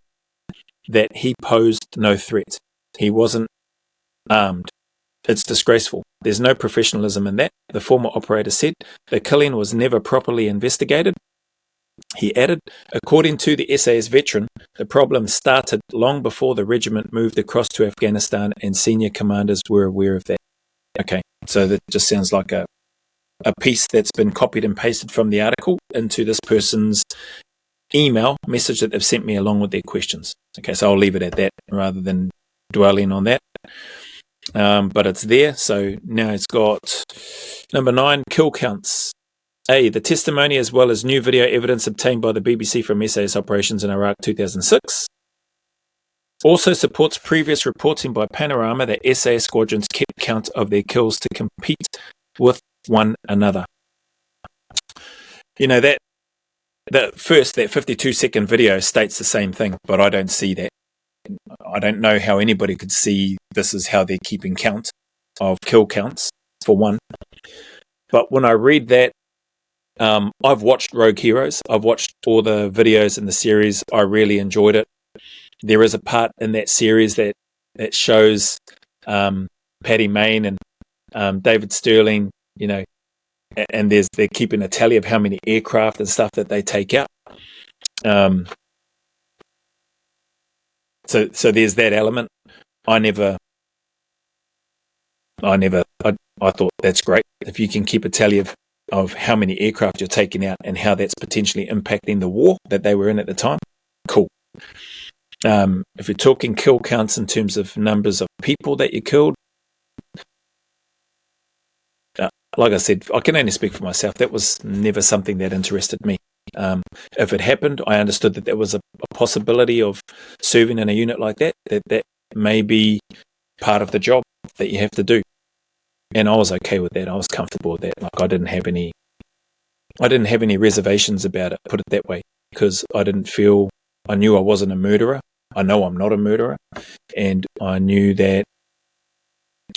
that he posed no threat. He wasn't armed. It's disgraceful. There's no professionalism in that. The former operator said the killing was never properly investigated. He added, according to the SAS veteran, the problem started long before the regiment moved across to Afghanistan and senior commanders were aware of that. Okay, so that just sounds like a piece that's been copied and pasted from the article into this person's email message that they've sent me along with their questions. Okay, so I'll leave it at that rather than dwelling on that. But it's there. So now it's got number 9, kill counts. A. The testimony as well as new video evidence obtained by the BBC from SAS operations in Iraq 2006 also supports previous reporting by Panorama that SAS squadrons kept count of their kills to compete with one another. That 52-second video states the same thing, but I don't see that. I don't know how anybody could see this is how they're keeping count of kill counts, for one. But when I read that, I've watched Rogue Heroes. I've watched all the videos in the series. I really enjoyed it. There is a part in that series that shows Paddy Mayne and David Sterling, and they're keeping a tally of how many aircraft and stuff that they take out. So there's that element. I thought that's great. If you can keep a tally of how many aircraft you're taking out and how that's potentially impacting the war that they were in at the time, cool. If you're talking kill counts in terms of numbers of people that you killed, like I said, I can only speak for myself. That was never something that interested me. If it happened, I understood that there was a possibility of serving in a unit like that may be part of the job that you have to do. And I was okay with that. I was comfortable with that. Like, I didn't have any reservations about it, put it that way, because I knew I wasn't a murderer. I know I'm not a murderer. And I knew that,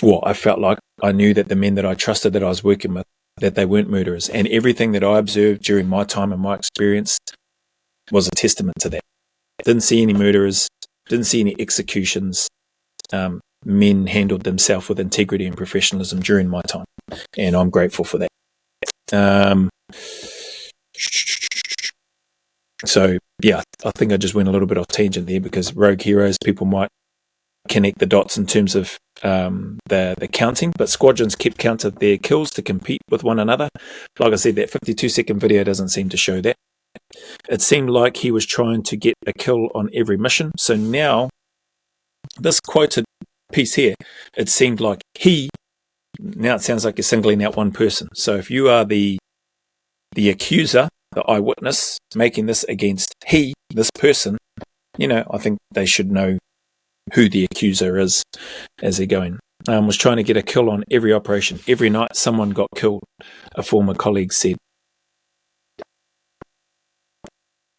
I felt like I knew that the men that I trusted that I was working with, that they weren't murderers. And everything that I observed during my time and my experience was a testament to that. Didn't see any murderers, didn't see any executions. Men handled themselves with integrity and professionalism during my time. And I'm grateful for that. So, yeah, I think I just went a little bit off tangent there, because rogue heroes, people might connect the dots in terms of the counting, but squadrons kept count of their kills to compete with one another. Like I said, that 52-second video doesn't seem to show that. It seemed like he was trying to get a kill on every mission. So now, this quoted piece here, it seemed like now it sounds like you're singling out one person. So if you are the accuser, the eyewitness, making this against this person, I think they should know who the accuser is as they're going. Was trying to get a kill on every operation. Every night someone got killed, a former colleague said.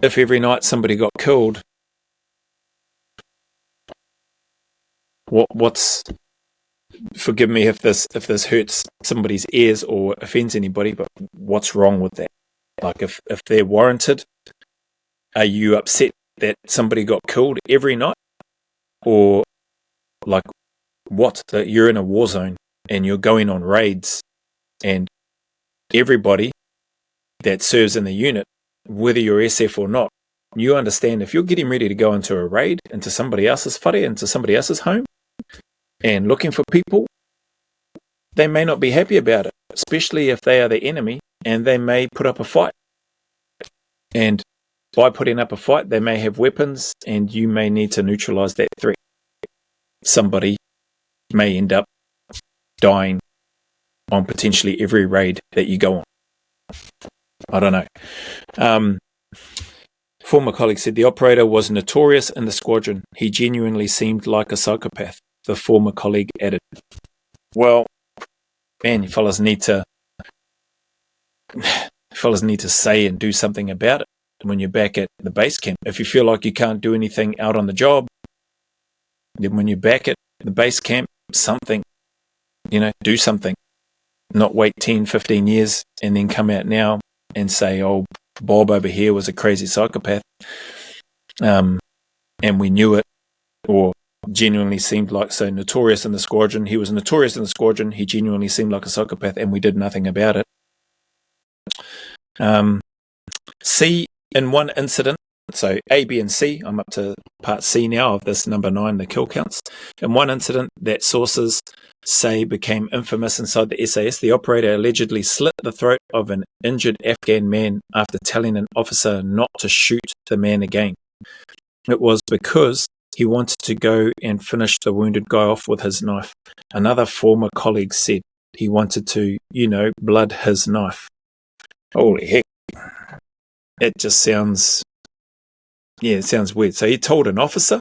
If every night somebody got killed, what's, forgive me if this hurts somebody's ears or offends anybody, but what's wrong with that? Like, if they're warranted, are you upset that somebody got killed every night? Or, like, that you're in a war zone and you're going on raids, and everybody that serves in the unit, whether you're SF or not, you understand if you're getting ready to go into a raid, into somebody else's whare, into somebody else's home, and looking for people, they may not be happy about it, especially if they are the enemy, and they may put up a fight. And by putting up a fight, they may have weapons, and you may need to neutralize that threat. Somebody may end up dying on potentially every raid that you go on. I don't know. Former colleague said the operator was notorious in the squadron. He genuinely seemed like a psychopath. The former colleague added, well, man, you fellas need to say and do something about it when you're back at the base camp. If you feel like you can't do anything out on the job, then when you're back at the base camp, do something. Not wait 10, 15 years and then come out now and say, oh, Bob over here was a crazy psychopath, and we knew it, or genuinely seemed like, so notorious in the squadron. He was notorious in the squadron. He genuinely seemed like a psychopath, and we did nothing about it. C, in one incident, so A, B, and C, I'm up to part C now of this number 9, the kill counts. In one incident that sources say became infamous inside the SAS, the operator allegedly slit the throat of an injured Afghan man after telling an officer not to shoot the man again. It was because he wanted to go and finish the wounded guy off with his knife. Another former colleague said he wanted to, blood his knife. Holy heck. It just sounds... it sounds weird. So he told an officer.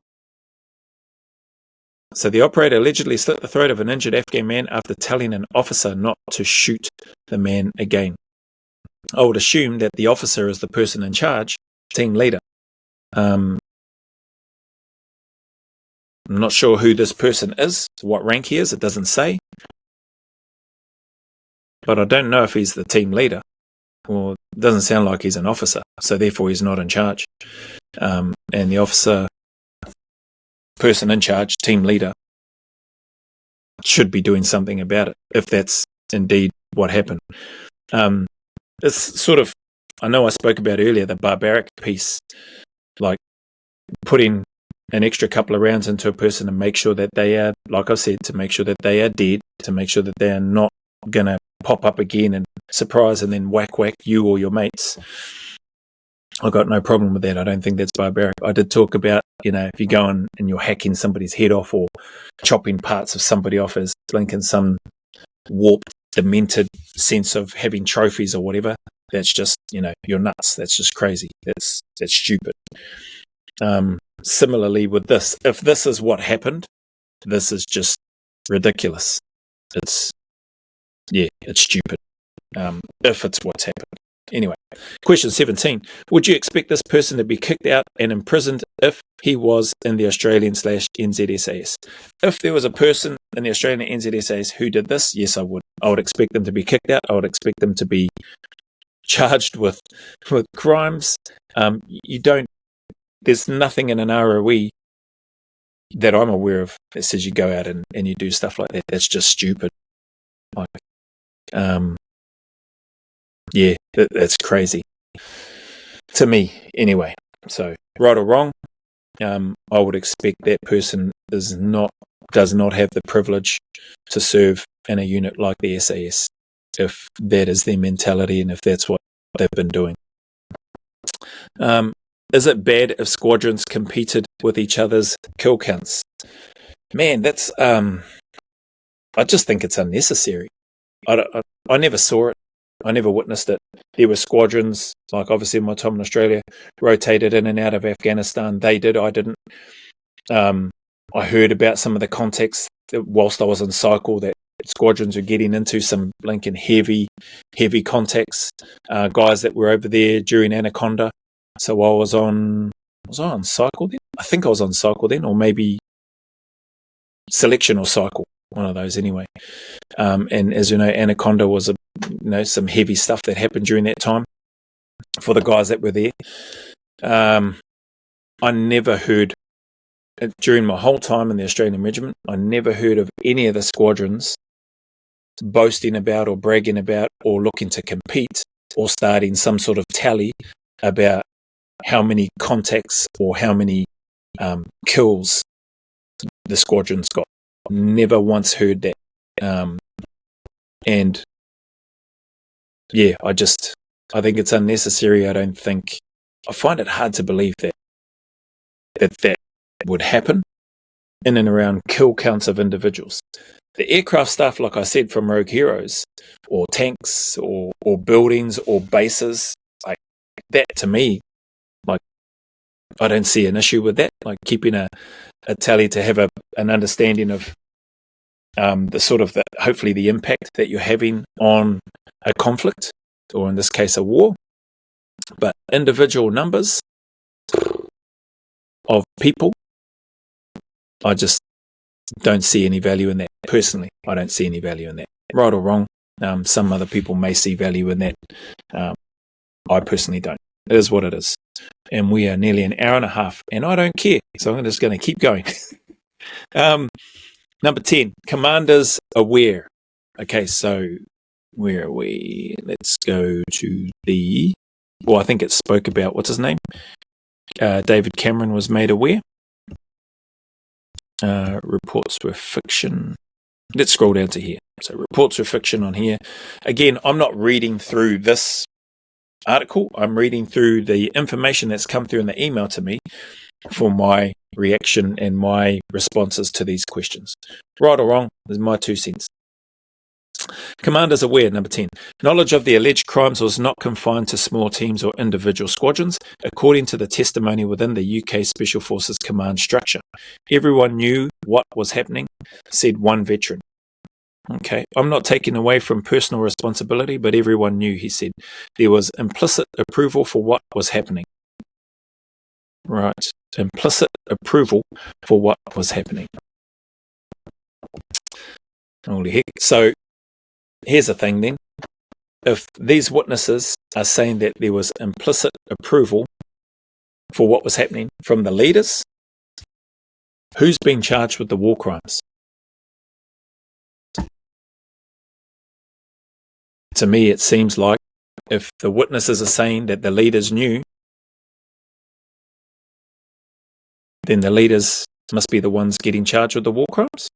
So the operator allegedly slit the throat of an injured Afghan man after telling an officer not to shoot the man again. I would assume that the officer is the person in charge, team leader. I'm not sure who this person is, what rank he is, it doesn't say. But I don't know if he's the team leader. Well, it doesn't sound like he's an officer, so therefore he's not in charge. And the officer, person in charge, team leader, should be doing something about it, if that's indeed what happened. It's sort of, I know I spoke about earlier, the barbaric piece, like putting an extra couple of rounds into a person and make sure that they are, like I said, to make sure that they are dead, to make sure that they are not going to pop up again and surprise and then whack you or your mates. I've got no problem with that. I don't think that's barbaric. I did talk about, if you go and you're hacking somebody's head off or chopping parts of somebody off as linking some warped, demented sense of having trophies or whatever, That's just, you're nuts. That's just crazy. That's stupid. Similarly with this, if this is what happened, this is just ridiculous. It's stupid. If it's what's happened. Anyway, question 17. Would you expect this person to be kicked out and imprisoned if he was in the Australian/NZSAS? If there was a person in the Australian NZSAS who did this, yes, I would. I would expect them to be kicked out. I would expect them to be charged with crimes. There's nothing in an ROE that I'm aware of that says you go out and you do stuff like that. That's just stupid. That's crazy. To me, anyway. So, right or wrong, I would expect that person does not have the privilege to serve in a unit like the SAS, if that is their mentality and if that's what they've been doing. Is it bad if squadrons competed with each other's kill counts? Man, that's I just think it's unnecessary. I never saw it. I never witnessed it. There were squadrons, like obviously in my time in Australia, rotated in and out of Afghanistan. They did, I didn't. I heard about some of the context whilst I was on cycle that squadrons were getting into some blinking heavy contacts. Guys that were over there during Anaconda. So was I on cycle then? I think I was on cycle then, or maybe selection or cycle, one of those anyway. And as you know, Anaconda was some heavy stuff that happened during that time for the guys that were there. I never heard, during my whole time in the Australian Regiment, I never heard of any of the squadrons boasting about or bragging about or looking to compete or starting some sort of tally about how many contacts or how many kills the squadrons got. Never once heard that. And yeah, I think it's unnecessary. I find it hard to believe that would happen in and around kill counts of individuals. The aircraft stuff, like I said, from Rogue Heroes, or tanks, or buildings, or bases, like that to me, like I don't see an issue with that. Like keeping a tally to have an understanding of hopefully the impact that you're having on a conflict, or in this case a war. But individual numbers of people, I just don't see any value in that. Personally, I don't see any value in that. Right or wrong, some other people may see value in that. I personally don't. It is what it is. And we are nearly an hour and a half, and I don't care. So I'm just going to keep going. Number 10, commanders aware. Okay, so where are we? Let's go to I think it spoke about, what's his name? David Cameron was made aware. Reports were fiction. Let's scroll down to here. So reports were fiction on here. Again, I'm not reading through this article. I'm reading through the information that's come through in the email to me for my reaction and my responses to these questions. Right or wrong, is my 2 cents. Commanders aware, number 10. Knowledge of the alleged crimes was not confined to small teams or individual squadrons, according to the testimony within the UK Special Forces command structure. Everyone knew what was happening, said one veteran. Okay, I'm not taking away from personal responsibility, but everyone knew, he said. There was implicit approval for what was happening. Right, implicit approval for what was happening. Holy heck. So, here's the thing then. If these witnesses are saying that there was implicit approval for what was happening from the leaders, who's been charged with the war crimes? To me, it seems like if the witnesses are saying that the leaders knew, then the leaders must be the ones getting charged with the war crimes?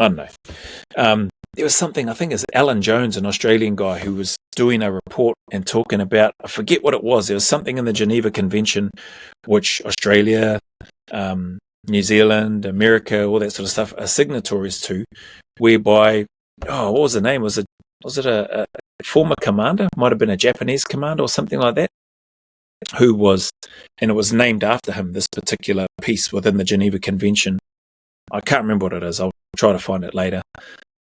I don't know. There was something, I think it's Alan Jones, an Australian guy, who was doing a report and talking about, I forget what it was. There was something in the Geneva Convention, which Australia, New Zealand, America, all that sort of stuff are signatories to, whereby, what was the name? Was it a former commander, might have been a Japanese commander or something like that, who was, and it was named after him, this particular piece within the Geneva Convention. I can't remember what it is. I'll try to find it later.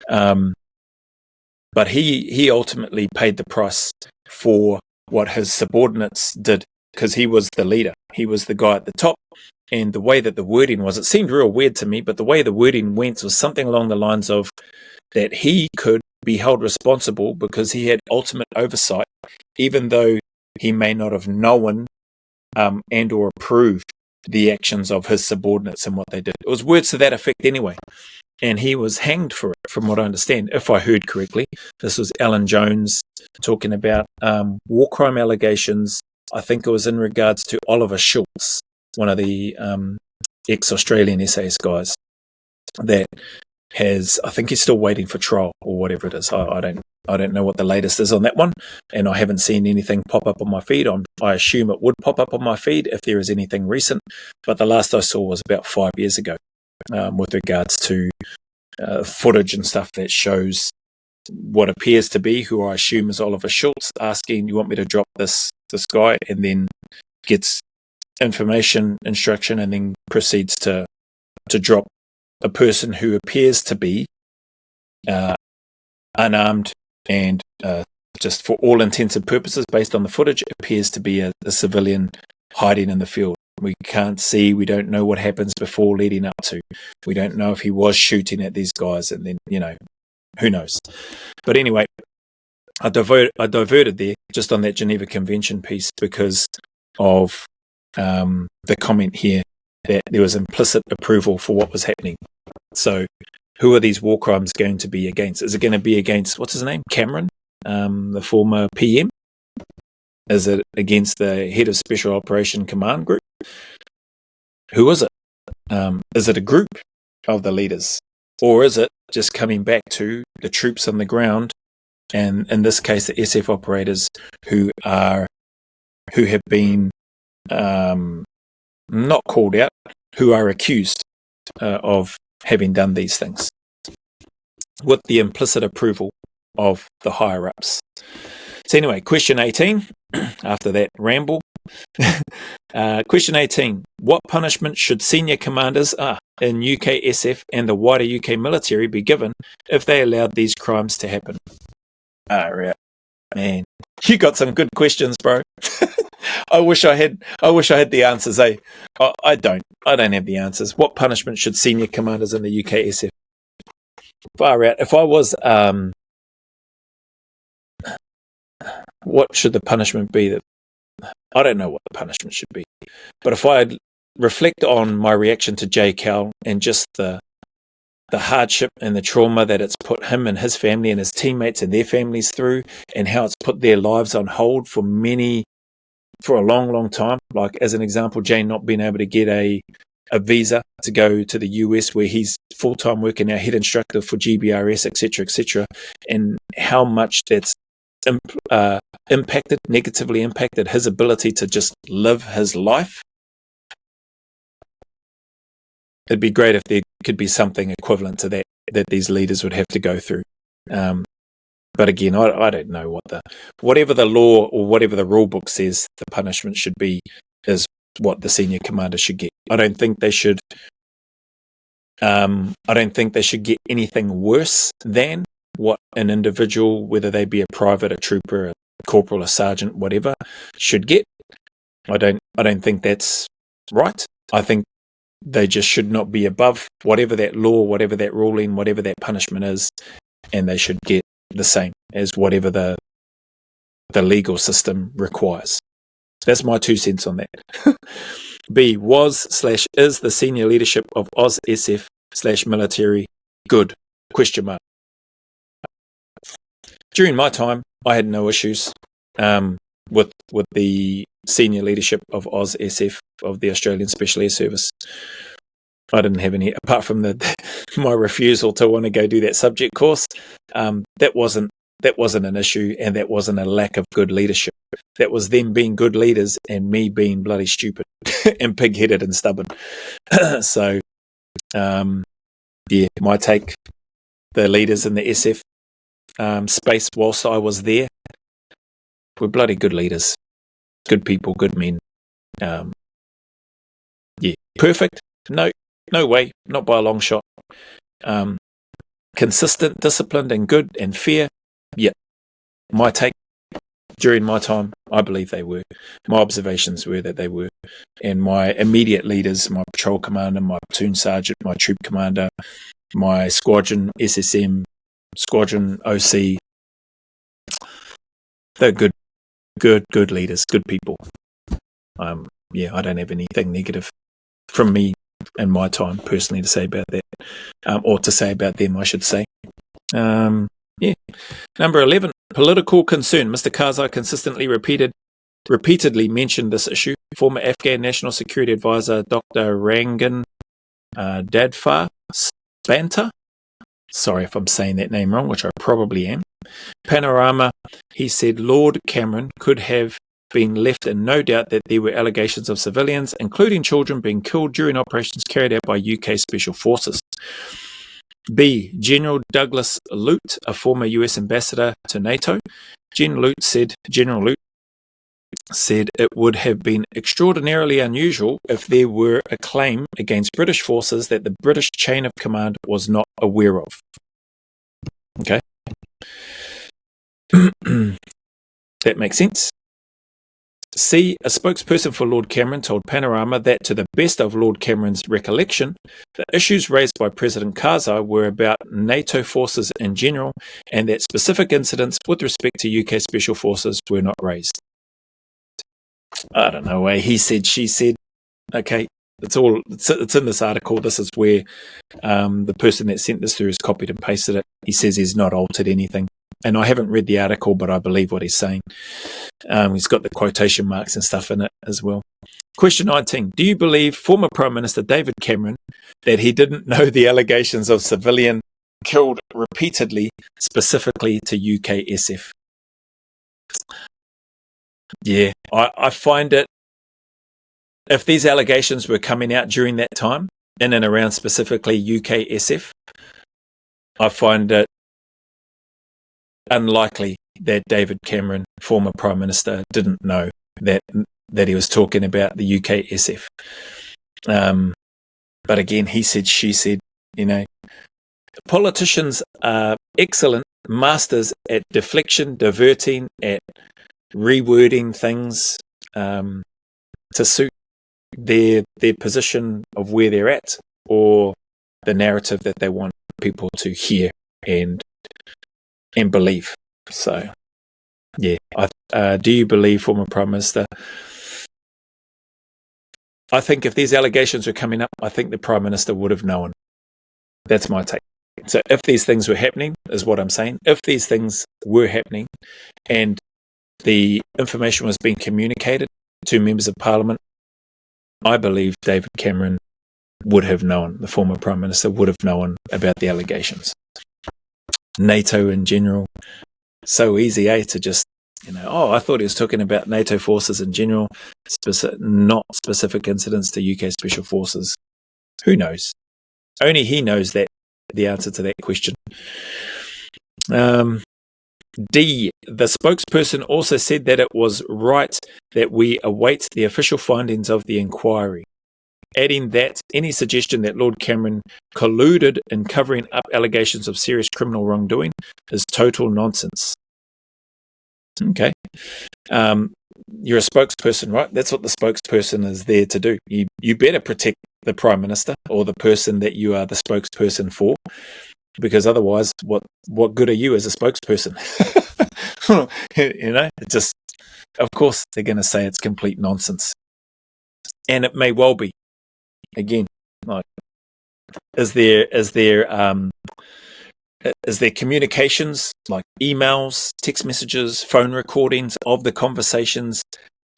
But he ultimately paid the price for what his subordinates did, because he was the leader. He was the guy at the top. And the way that the wording was, it seemed real weird to me, but the way the wording went was something along the lines of that he could be held responsible because he had ultimate oversight, even though he may not have known and or approved the actions of his subordinates and what they did. It was words to that effect anyway. And he was hanged for it, from what I understand, if I heard correctly. This was Alan Jones talking about war crime allegations. I think it was in regards to Oliver Schultz, one of the ex-Australian SAS guys that has, I think he's still waiting for trial or whatever it is. I don't know what the latest is on that one, and I haven't seen anything pop up on my feed. I assume it would pop up on my feed if there is anything recent, but the last I saw was about 5 years ago, with regards to footage and stuff that shows what appears to be, who I assume is Oliver Schultz, asking, "You want me to drop this guy?" and then gets information, instruction, and then proceeds to drop a person who appears to be unarmed and just for all intents and purposes, based on the footage, appears to be a civilian hiding in the field. We can't see, we don't know what happens before leading up to. We don't know if he was shooting at these guys, and then, who knows. But anyway, I diverted there just on that Geneva Convention piece because of the comment here that there was implicit approval for what was happening. So who are these war crimes going to be against? Is it going to be against, what's his name, Cameron, the former PM? Is it against the head of Special Operation Command Group? Who is it? Is it a group of the leaders? Or is it just coming back to the troops on the ground, and in this case the SF operators who have been not called out, who are accused of having done these things with the implicit approval of the higher-ups. So anyway, question 18, after that ramble. Question 18, what punishment should senior commanders in UKSF and the wider UK military be given if they allowed these crimes to happen? Right. Man, you got some good questions, bro. I wish I had the answers, eh? I don't have the answers. What punishment should senior commanders in the UKSF? Far out. If I was, what should the punishment be? I don't know what the punishment should be. But if I reflect on my reaction to J. Cal and just the hardship and the trauma that it's put him and his family and his teammates and their families through, and how it's put their lives on hold for a long, long time. Like, as an example, Jane not being able to get a visa to go to the US, where he's full-time working now, head instructor for GBRS, etc., and how much that's negatively impacted his ability to just live his life. It'd be great if there could be something equivalent to that these leaders would have to go through. But again, I don't know whatever the law or whatever the rule book says the punishment should be is what the senior commander should get. I don't think they should get anything worse than what an individual, whether they be a private, a trooper, a corporal, a sergeant, whatever, should get. I don't think that's right. I think they just should not be above whatever that law, whatever that ruling, whatever that punishment is, and they should get the same as whatever the legal system requires. That's my 2 cents on that. B, was/is the senior leadership of AusSF/military good? ? During my time, I had no issues with the senior leadership of AusSF, of the Australian Special Air Service. I didn't have any, apart from my refusal to want to go do that subject course. That wasn't an issue, and that wasn't a lack of good leadership. That was them being good leaders and me being bloody stupid and pig-headed and stubborn. So, my take, the leaders in the SF space whilst I was there we're bloody good leaders, good people, good men. Yeah, perfect? No way, not by a long shot. Consistent, disciplined, and good and fair. Yeah, my take during my time, I believe they were. My observations were that they were. And my immediate leaders, my patrol commander, my platoon sergeant, my troop commander, my squadron SSM, squadron OC, they're good leaders, good people. Yeah, I don't have anything negative from me and my time personally to say about that, or to say about them, I should say. Yeah. Number 11, political concern. Mr. Karzai consistently repeatedly mentioned this issue. Former Afghan National Security Advisor Dr. Rangan Dadfar Spanta, sorry if I'm saying that name wrong, which I probably am. Panorama, he said Lord Cameron could have been left in no doubt that there were allegations of civilians, including children, being killed during operations carried out by UK Special Forces. B. General Douglas Lute, a former US ambassador to NATO. General Lute said it would have been extraordinarily unusual if there were a claim against British forces that the British chain of command was not aware of. Okay. That makes sense. C. A spokesperson for Lord Cameron told Panorama that, to the best of Lord Cameron's recollection, the issues raised by President Karzai were about NATO forces in general, and that specific incidents with respect to UK Special Forces were not raised. I don't know. He said, she said. Okay, it's in this article. This is where the person that sent this through has copied and pasted it. He says he's not altered anything. And I haven't read the article, but I believe what he's saying. He's got the quotation marks and stuff in it as well. Question 19. Do you believe former Prime Minister David Cameron that he didn't know the allegations of civilian killed repeatedly, specifically to UKSF? Yeah, I find it, if these allegations were coming out during that time, in and around specifically UKSF, I find it unlikely that David Cameron, former Prime Minister, didn't know that he was talking about the UKSF. But again, he said, she said, politicians are excellent masters at deflection, diverting, at rewording things to suit their position of where they're at, or the narrative that they want people to hear and believe. So, yeah. Do you believe former Prime Minister? I think if these allegations were coming up, I think the Prime Minister would have known. That's my take. So if these things were happening, is what I'm saying, if these things were happening and the information was being communicated to members of Parliament, I believe David Cameron would have known, the former Prime Minister would have known about the allegations. NATO in general, so easy, to just, I thought he was talking about NATO forces in general, not specific incidents to UK Special Forces. Who knows? Only he knows that, the answer to that question. D. The spokesperson also said that it was right that we await the official findings of the inquiry, adding that any suggestion that Lord Cameron colluded in covering up allegations of serious criminal wrongdoing is total nonsense. Okay. You're a spokesperson, right? That's what the spokesperson is there to do. You better protect the Prime Minister or the person that you are the spokesperson for, because otherwise, what good are you as a spokesperson? It just, of course, they're going to say it's complete nonsense. And it may well be. Again, like, is there communications, like emails, text messages, phone recordings of the conversations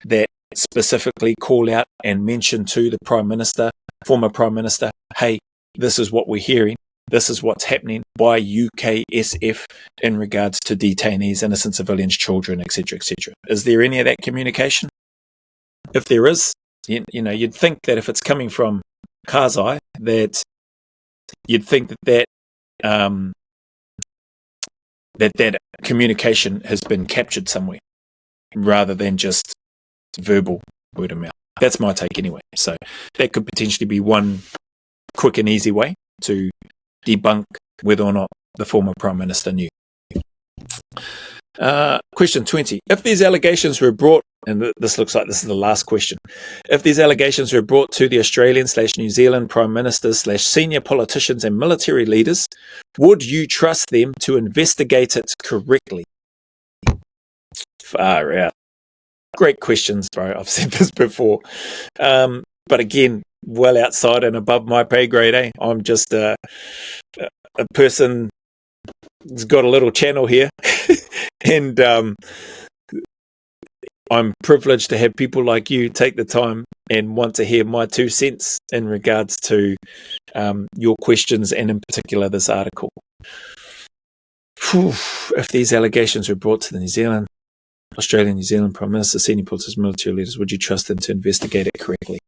that specifically call out and mention to the Prime Minister, former Prime Minister, hey, this is what we're hearing, this is what's happening by UKSF in regards to detainees, innocent civilians, children, etc., etc. Is there any of that communication? If there is, you'd think that if it's coming from Karzai, that you'd think that communication has been captured somewhere. rather than just verbal word of mouth. That's my take anyway. So that could potentially be one quick and easy way to debunk whether or not the former Prime Minister knew. Question 20. If these allegations were brought, and this looks like this is the last question, if these allegations were brought to the Australian/New Zealand Prime Ministers/senior politicians and military leaders, would you trust them to investigate it correctly? Far out. Great questions, bro. I've said this before. But again, well outside and above my pay grade, eh? I'm just a person who's got a little channel here. And I'm privileged to have people like you take the time and want to hear my 2 cents in regards to your questions and in particular this article. If these allegations were brought to the Australian, New Zealand Prime Minister, senior politicians, military leaders, would you trust them to investigate it correctly?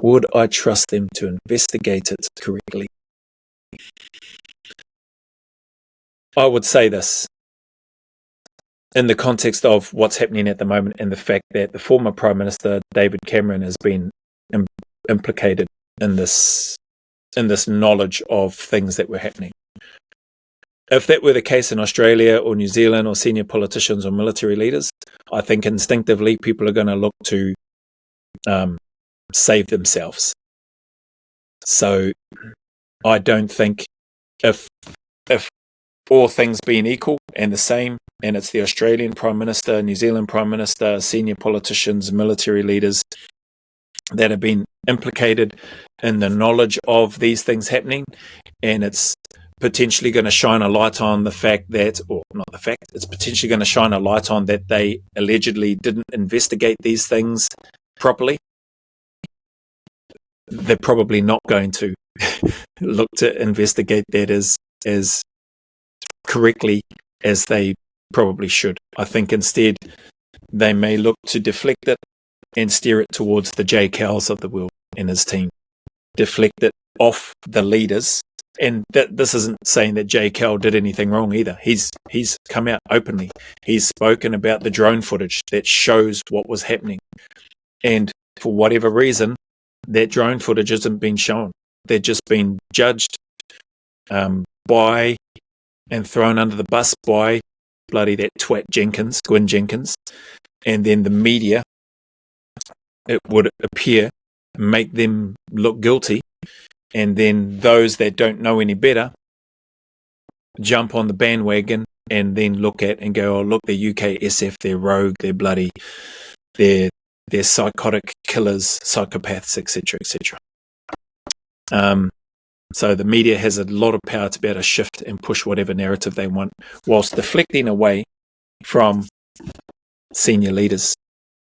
Would I trust them to investigate it correctly? I would say this in the context of what's happening at the moment and the fact that the former Prime Minister, David Cameron, has been implicated in this knowledge of things that were happening. If that were the case in Australia or New Zealand or senior politicians or military leaders, I think instinctively people are going to look to save themselves. So I don't think if all things being equal and the same, and it's the Australian Prime Minister, New Zealand Prime Minister, senior politicians, military leaders that have been implicated in the knowledge of these things happening, and it's potentially going to shine a light on the fact that, or not the fact, it's potentially going to shine a light on that they allegedly didn't investigate these things properly. They're probably not going to look to investigate that as correctly as they probably should. I think instead they may look to deflect it and steer it towards the J. Cowles of the world and his team. Deflect it off the leaders. And this isn't saying that J. Cowles did anything wrong either. He's come out openly. He's spoken about the drone footage that shows what was happening. And for whatever reason, that drone footage hasn't been shown. They're just been judged by and thrown under the bus by bloody that twat Gwyn Jenkins. And then the media, it would appear, make them look guilty. And then those that don't know any better jump on the bandwagon and then look at and go, oh, look, they're UKSF, they're rogue, they're bloody, they're psychotic killers, psychopaths, etc., etc. So the media has a lot of power to be able to shift and push whatever narrative they want, whilst deflecting away from senior leaders,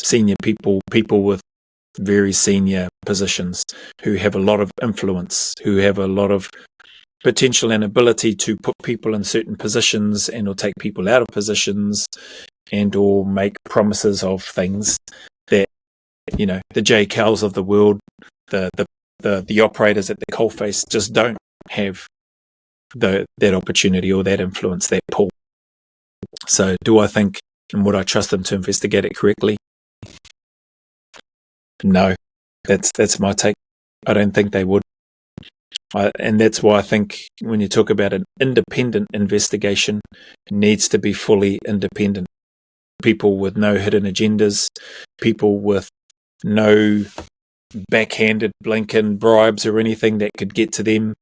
senior people with very senior positions who have a lot of influence, who have a lot of potential and ability to put people in certain positions and or take people out of positions and or make promises of things that, you know, the J. Cowles of the world, the operators at the coalface just don't have that opportunity or that influence, that pull. So do I think and would I trust them to investigate it correctly? No, that's my take. I don't think they would. And that's why I think when you talk about an independent investigation, it needs to be fully independent. People with no hidden agendas, people with no backhanded blinking bribes or anything that could get to them.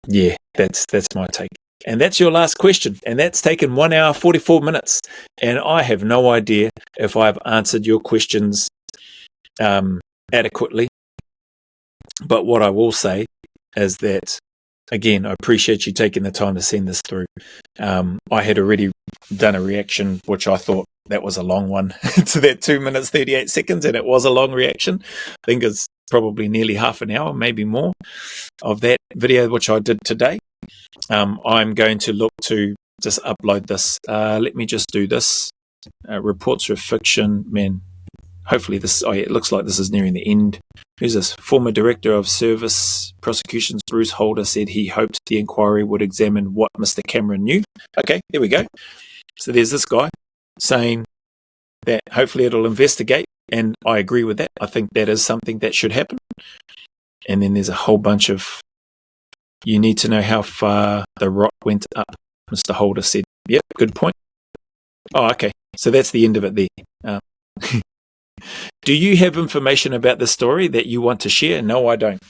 Yeah, that's my take. And that's your last question. And that's taken 1 hour, 44 minutes. And I have no idea if I've answered your questions adequately. But what I will say is that, again, I appreciate you taking the time to send this through. I had already done a reaction, which I thought that was a long one, to that 2 minutes, 38 seconds, and it was a long reaction. I think it's probably nearly half an hour, maybe more, of that video, which I did today. I'm going to look to just upload this. Let me just do this. Reports of fiction, man. hopefully this, it looks like this is nearing the end. Who's this? Former Director of Service Prosecutions, Bruce Holder, said he hoped the inquiry would examine what Mr. Cameron knew. Okay, there we go. So there's this guy saying that hopefully it'll investigate, and I agree with that. I think that is something that should happen. And then there's a whole bunch of, you need to know how far the rot went up, Mr. Holder said. Yep, good point. Oh, okay. So that's the end of it there. Do you have information about the story that you want to share? No, I don't.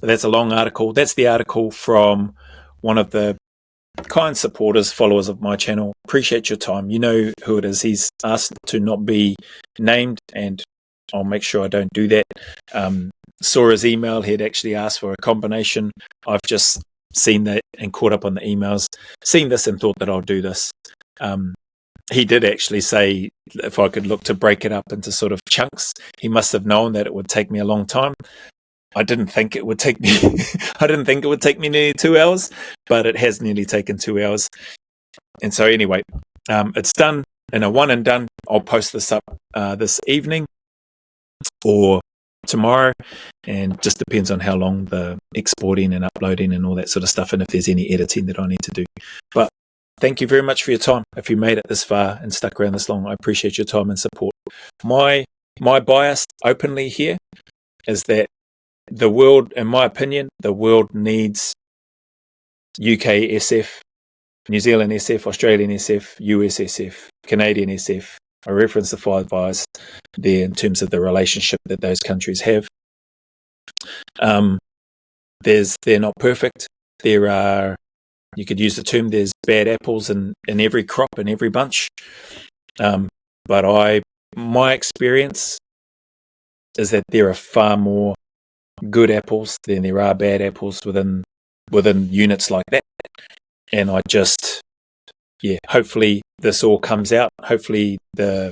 That's a long article. That's the article from one of the kind supporters, followers of my channel. Appreciate your time. You know who it is. He's asked to not be named, and I'll make sure I don't do that. Saw his email. He'd actually asked for a combination. I've just seen that and caught up on the emails, seen this and thought that I'll do this. He did actually say if I could look to break it up into sort of chunks. He must have known that it would take me a long time. I didn't think it would take me nearly 2 hours, but it has nearly taken 2 hours. And so anyway, it's done in a one and done. I'll post this up this evening or tomorrow, and just depends on how long the exporting and uploading and all that sort of stuff, and if there's any editing that I need to do. But thank you very much for your time. If you made it this far and stuck around this long, I appreciate your time and support. My bias openly here is that the world, in my opinion, the world needs UKSF, New Zealand SF, Australian SF, US SF, Canadian SF. I reference the Five Eyes there in terms of the relationship that those countries have. They're not perfect. There are, you could use the term, there's bad apples in every crop, in every bunch. But my experience is that there are far more good apples than there are bad apples within units like that. And I just, hopefully this all comes out. Hopefully the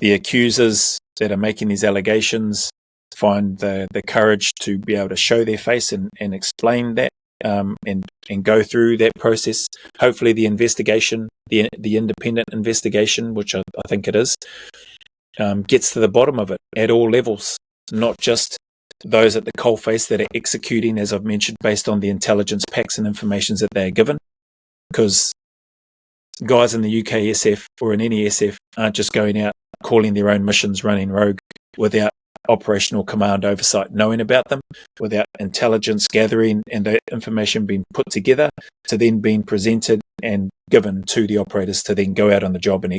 accusers that are making these allegations find the courage to be able to show their face and explain that, and go through that process. Hopefully the investigation, the independent investigation, which I think it is, gets to the bottom of it at all levels, not just those at the coalface that are executing, as I've mentioned, based on the intelligence packs and information that they are given. Because guys in the UKSF or in any SF aren't just going out calling their own missions, running rogue, without operational command oversight knowing about them, without intelligence gathering and the information being put together to then being presented and given to the operators to then go out on the job and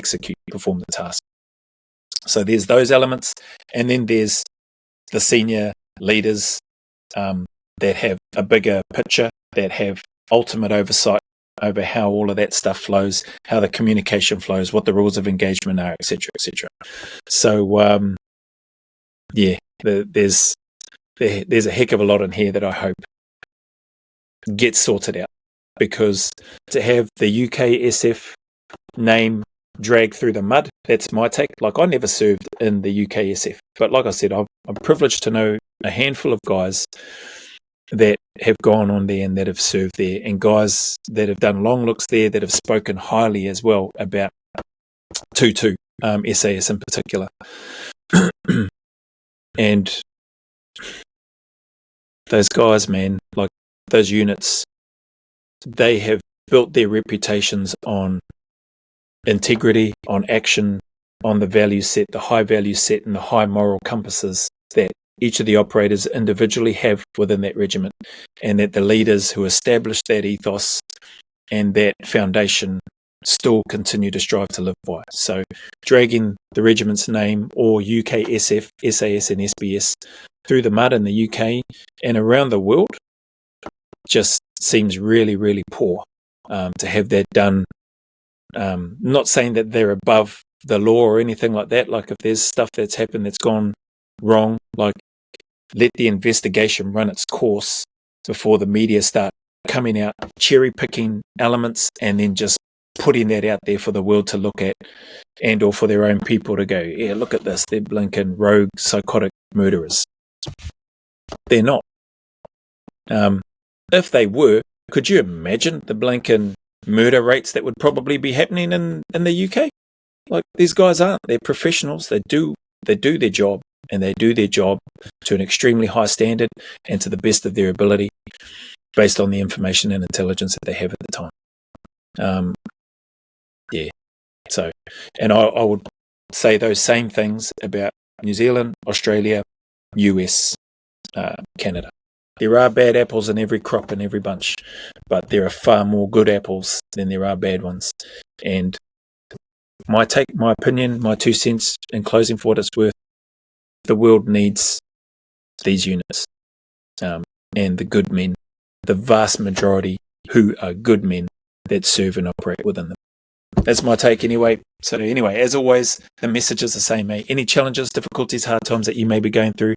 perform the task. So there's those elements, and then there's the senior leaders that have a bigger picture, that have ultimate oversight over how all of that stuff flows, how the communication flows, what the rules of engagement are, etc., etc. So, there's a heck of a lot in here that I hope gets sorted out, because to have the UKSF name dragged through the mud, that's my take. Like, I never served in the UKSF, but like I said, I'm privileged to know a handful of guys that have gone on there and that have served there, and guys that have done long looks there that have spoken highly as well about 2-2, SAS in particular. And those guys, man, like those units, they have built their reputations on integrity, on action, on the value set, the high value set and the high moral compasses that each of the operators individually have within that regiment, and that the leaders who established that ethos and that foundation still continue to strive to live by. So dragging the regiment's name, or UKSF, SAS and SBS, through the mud in the UK and around the world just seems really, really poor to have that done. Not saying that they're above the law or anything like that. Like, if there's stuff that's happened that's gone wrong, like, let the investigation run its course before the media start coming out, cherry picking elements and then just putting that out there for the world to look at, and or for their own people to go, yeah, look at this, they're blinking rogue psychotic murderers. They're not. If they were, could you imagine the blinking murder rates that would probably be happening in the UK? Like, these guys aren't. They're professionals. They do their job, and they do their job to an extremely high standard and to the best of their ability based on the information and intelligence that they have at the time. Yeah. So, and I would say those same things about New Zealand, Australia, US, Canada. There are bad apples in every crop and every bunch, but there are far more good apples than there are bad ones. And my opinion, my 2 cents in closing for what it's worth, the world needs these units, and the good men, the vast majority who are good men that serve and operate within them. That's my take anyway. So anyway, as always, the message is the same, mate. Any challenges, difficulties, hard times that you may be going through,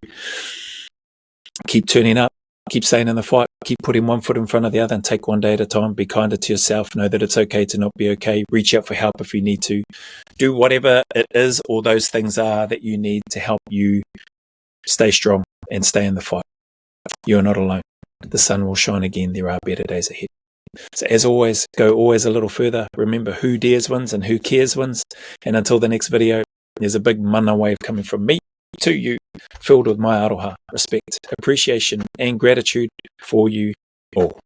keep turning up, keep staying in the fight, keep putting one foot in front of the other, and take one day at a time. Be kinder to yourself. Know that it's okay to not be okay. Reach out for help if you need to. Do whatever it is or those things are that you need to help you stay strong and stay in the fight. You're not alone. The sun will shine again. There are better days ahead. So as always, go always a little further. Remember, who dares wins and who cares wins. And until the next video, there's a big mana wave coming from me to you, filled with my aroha, respect, appreciation, and gratitude for you all.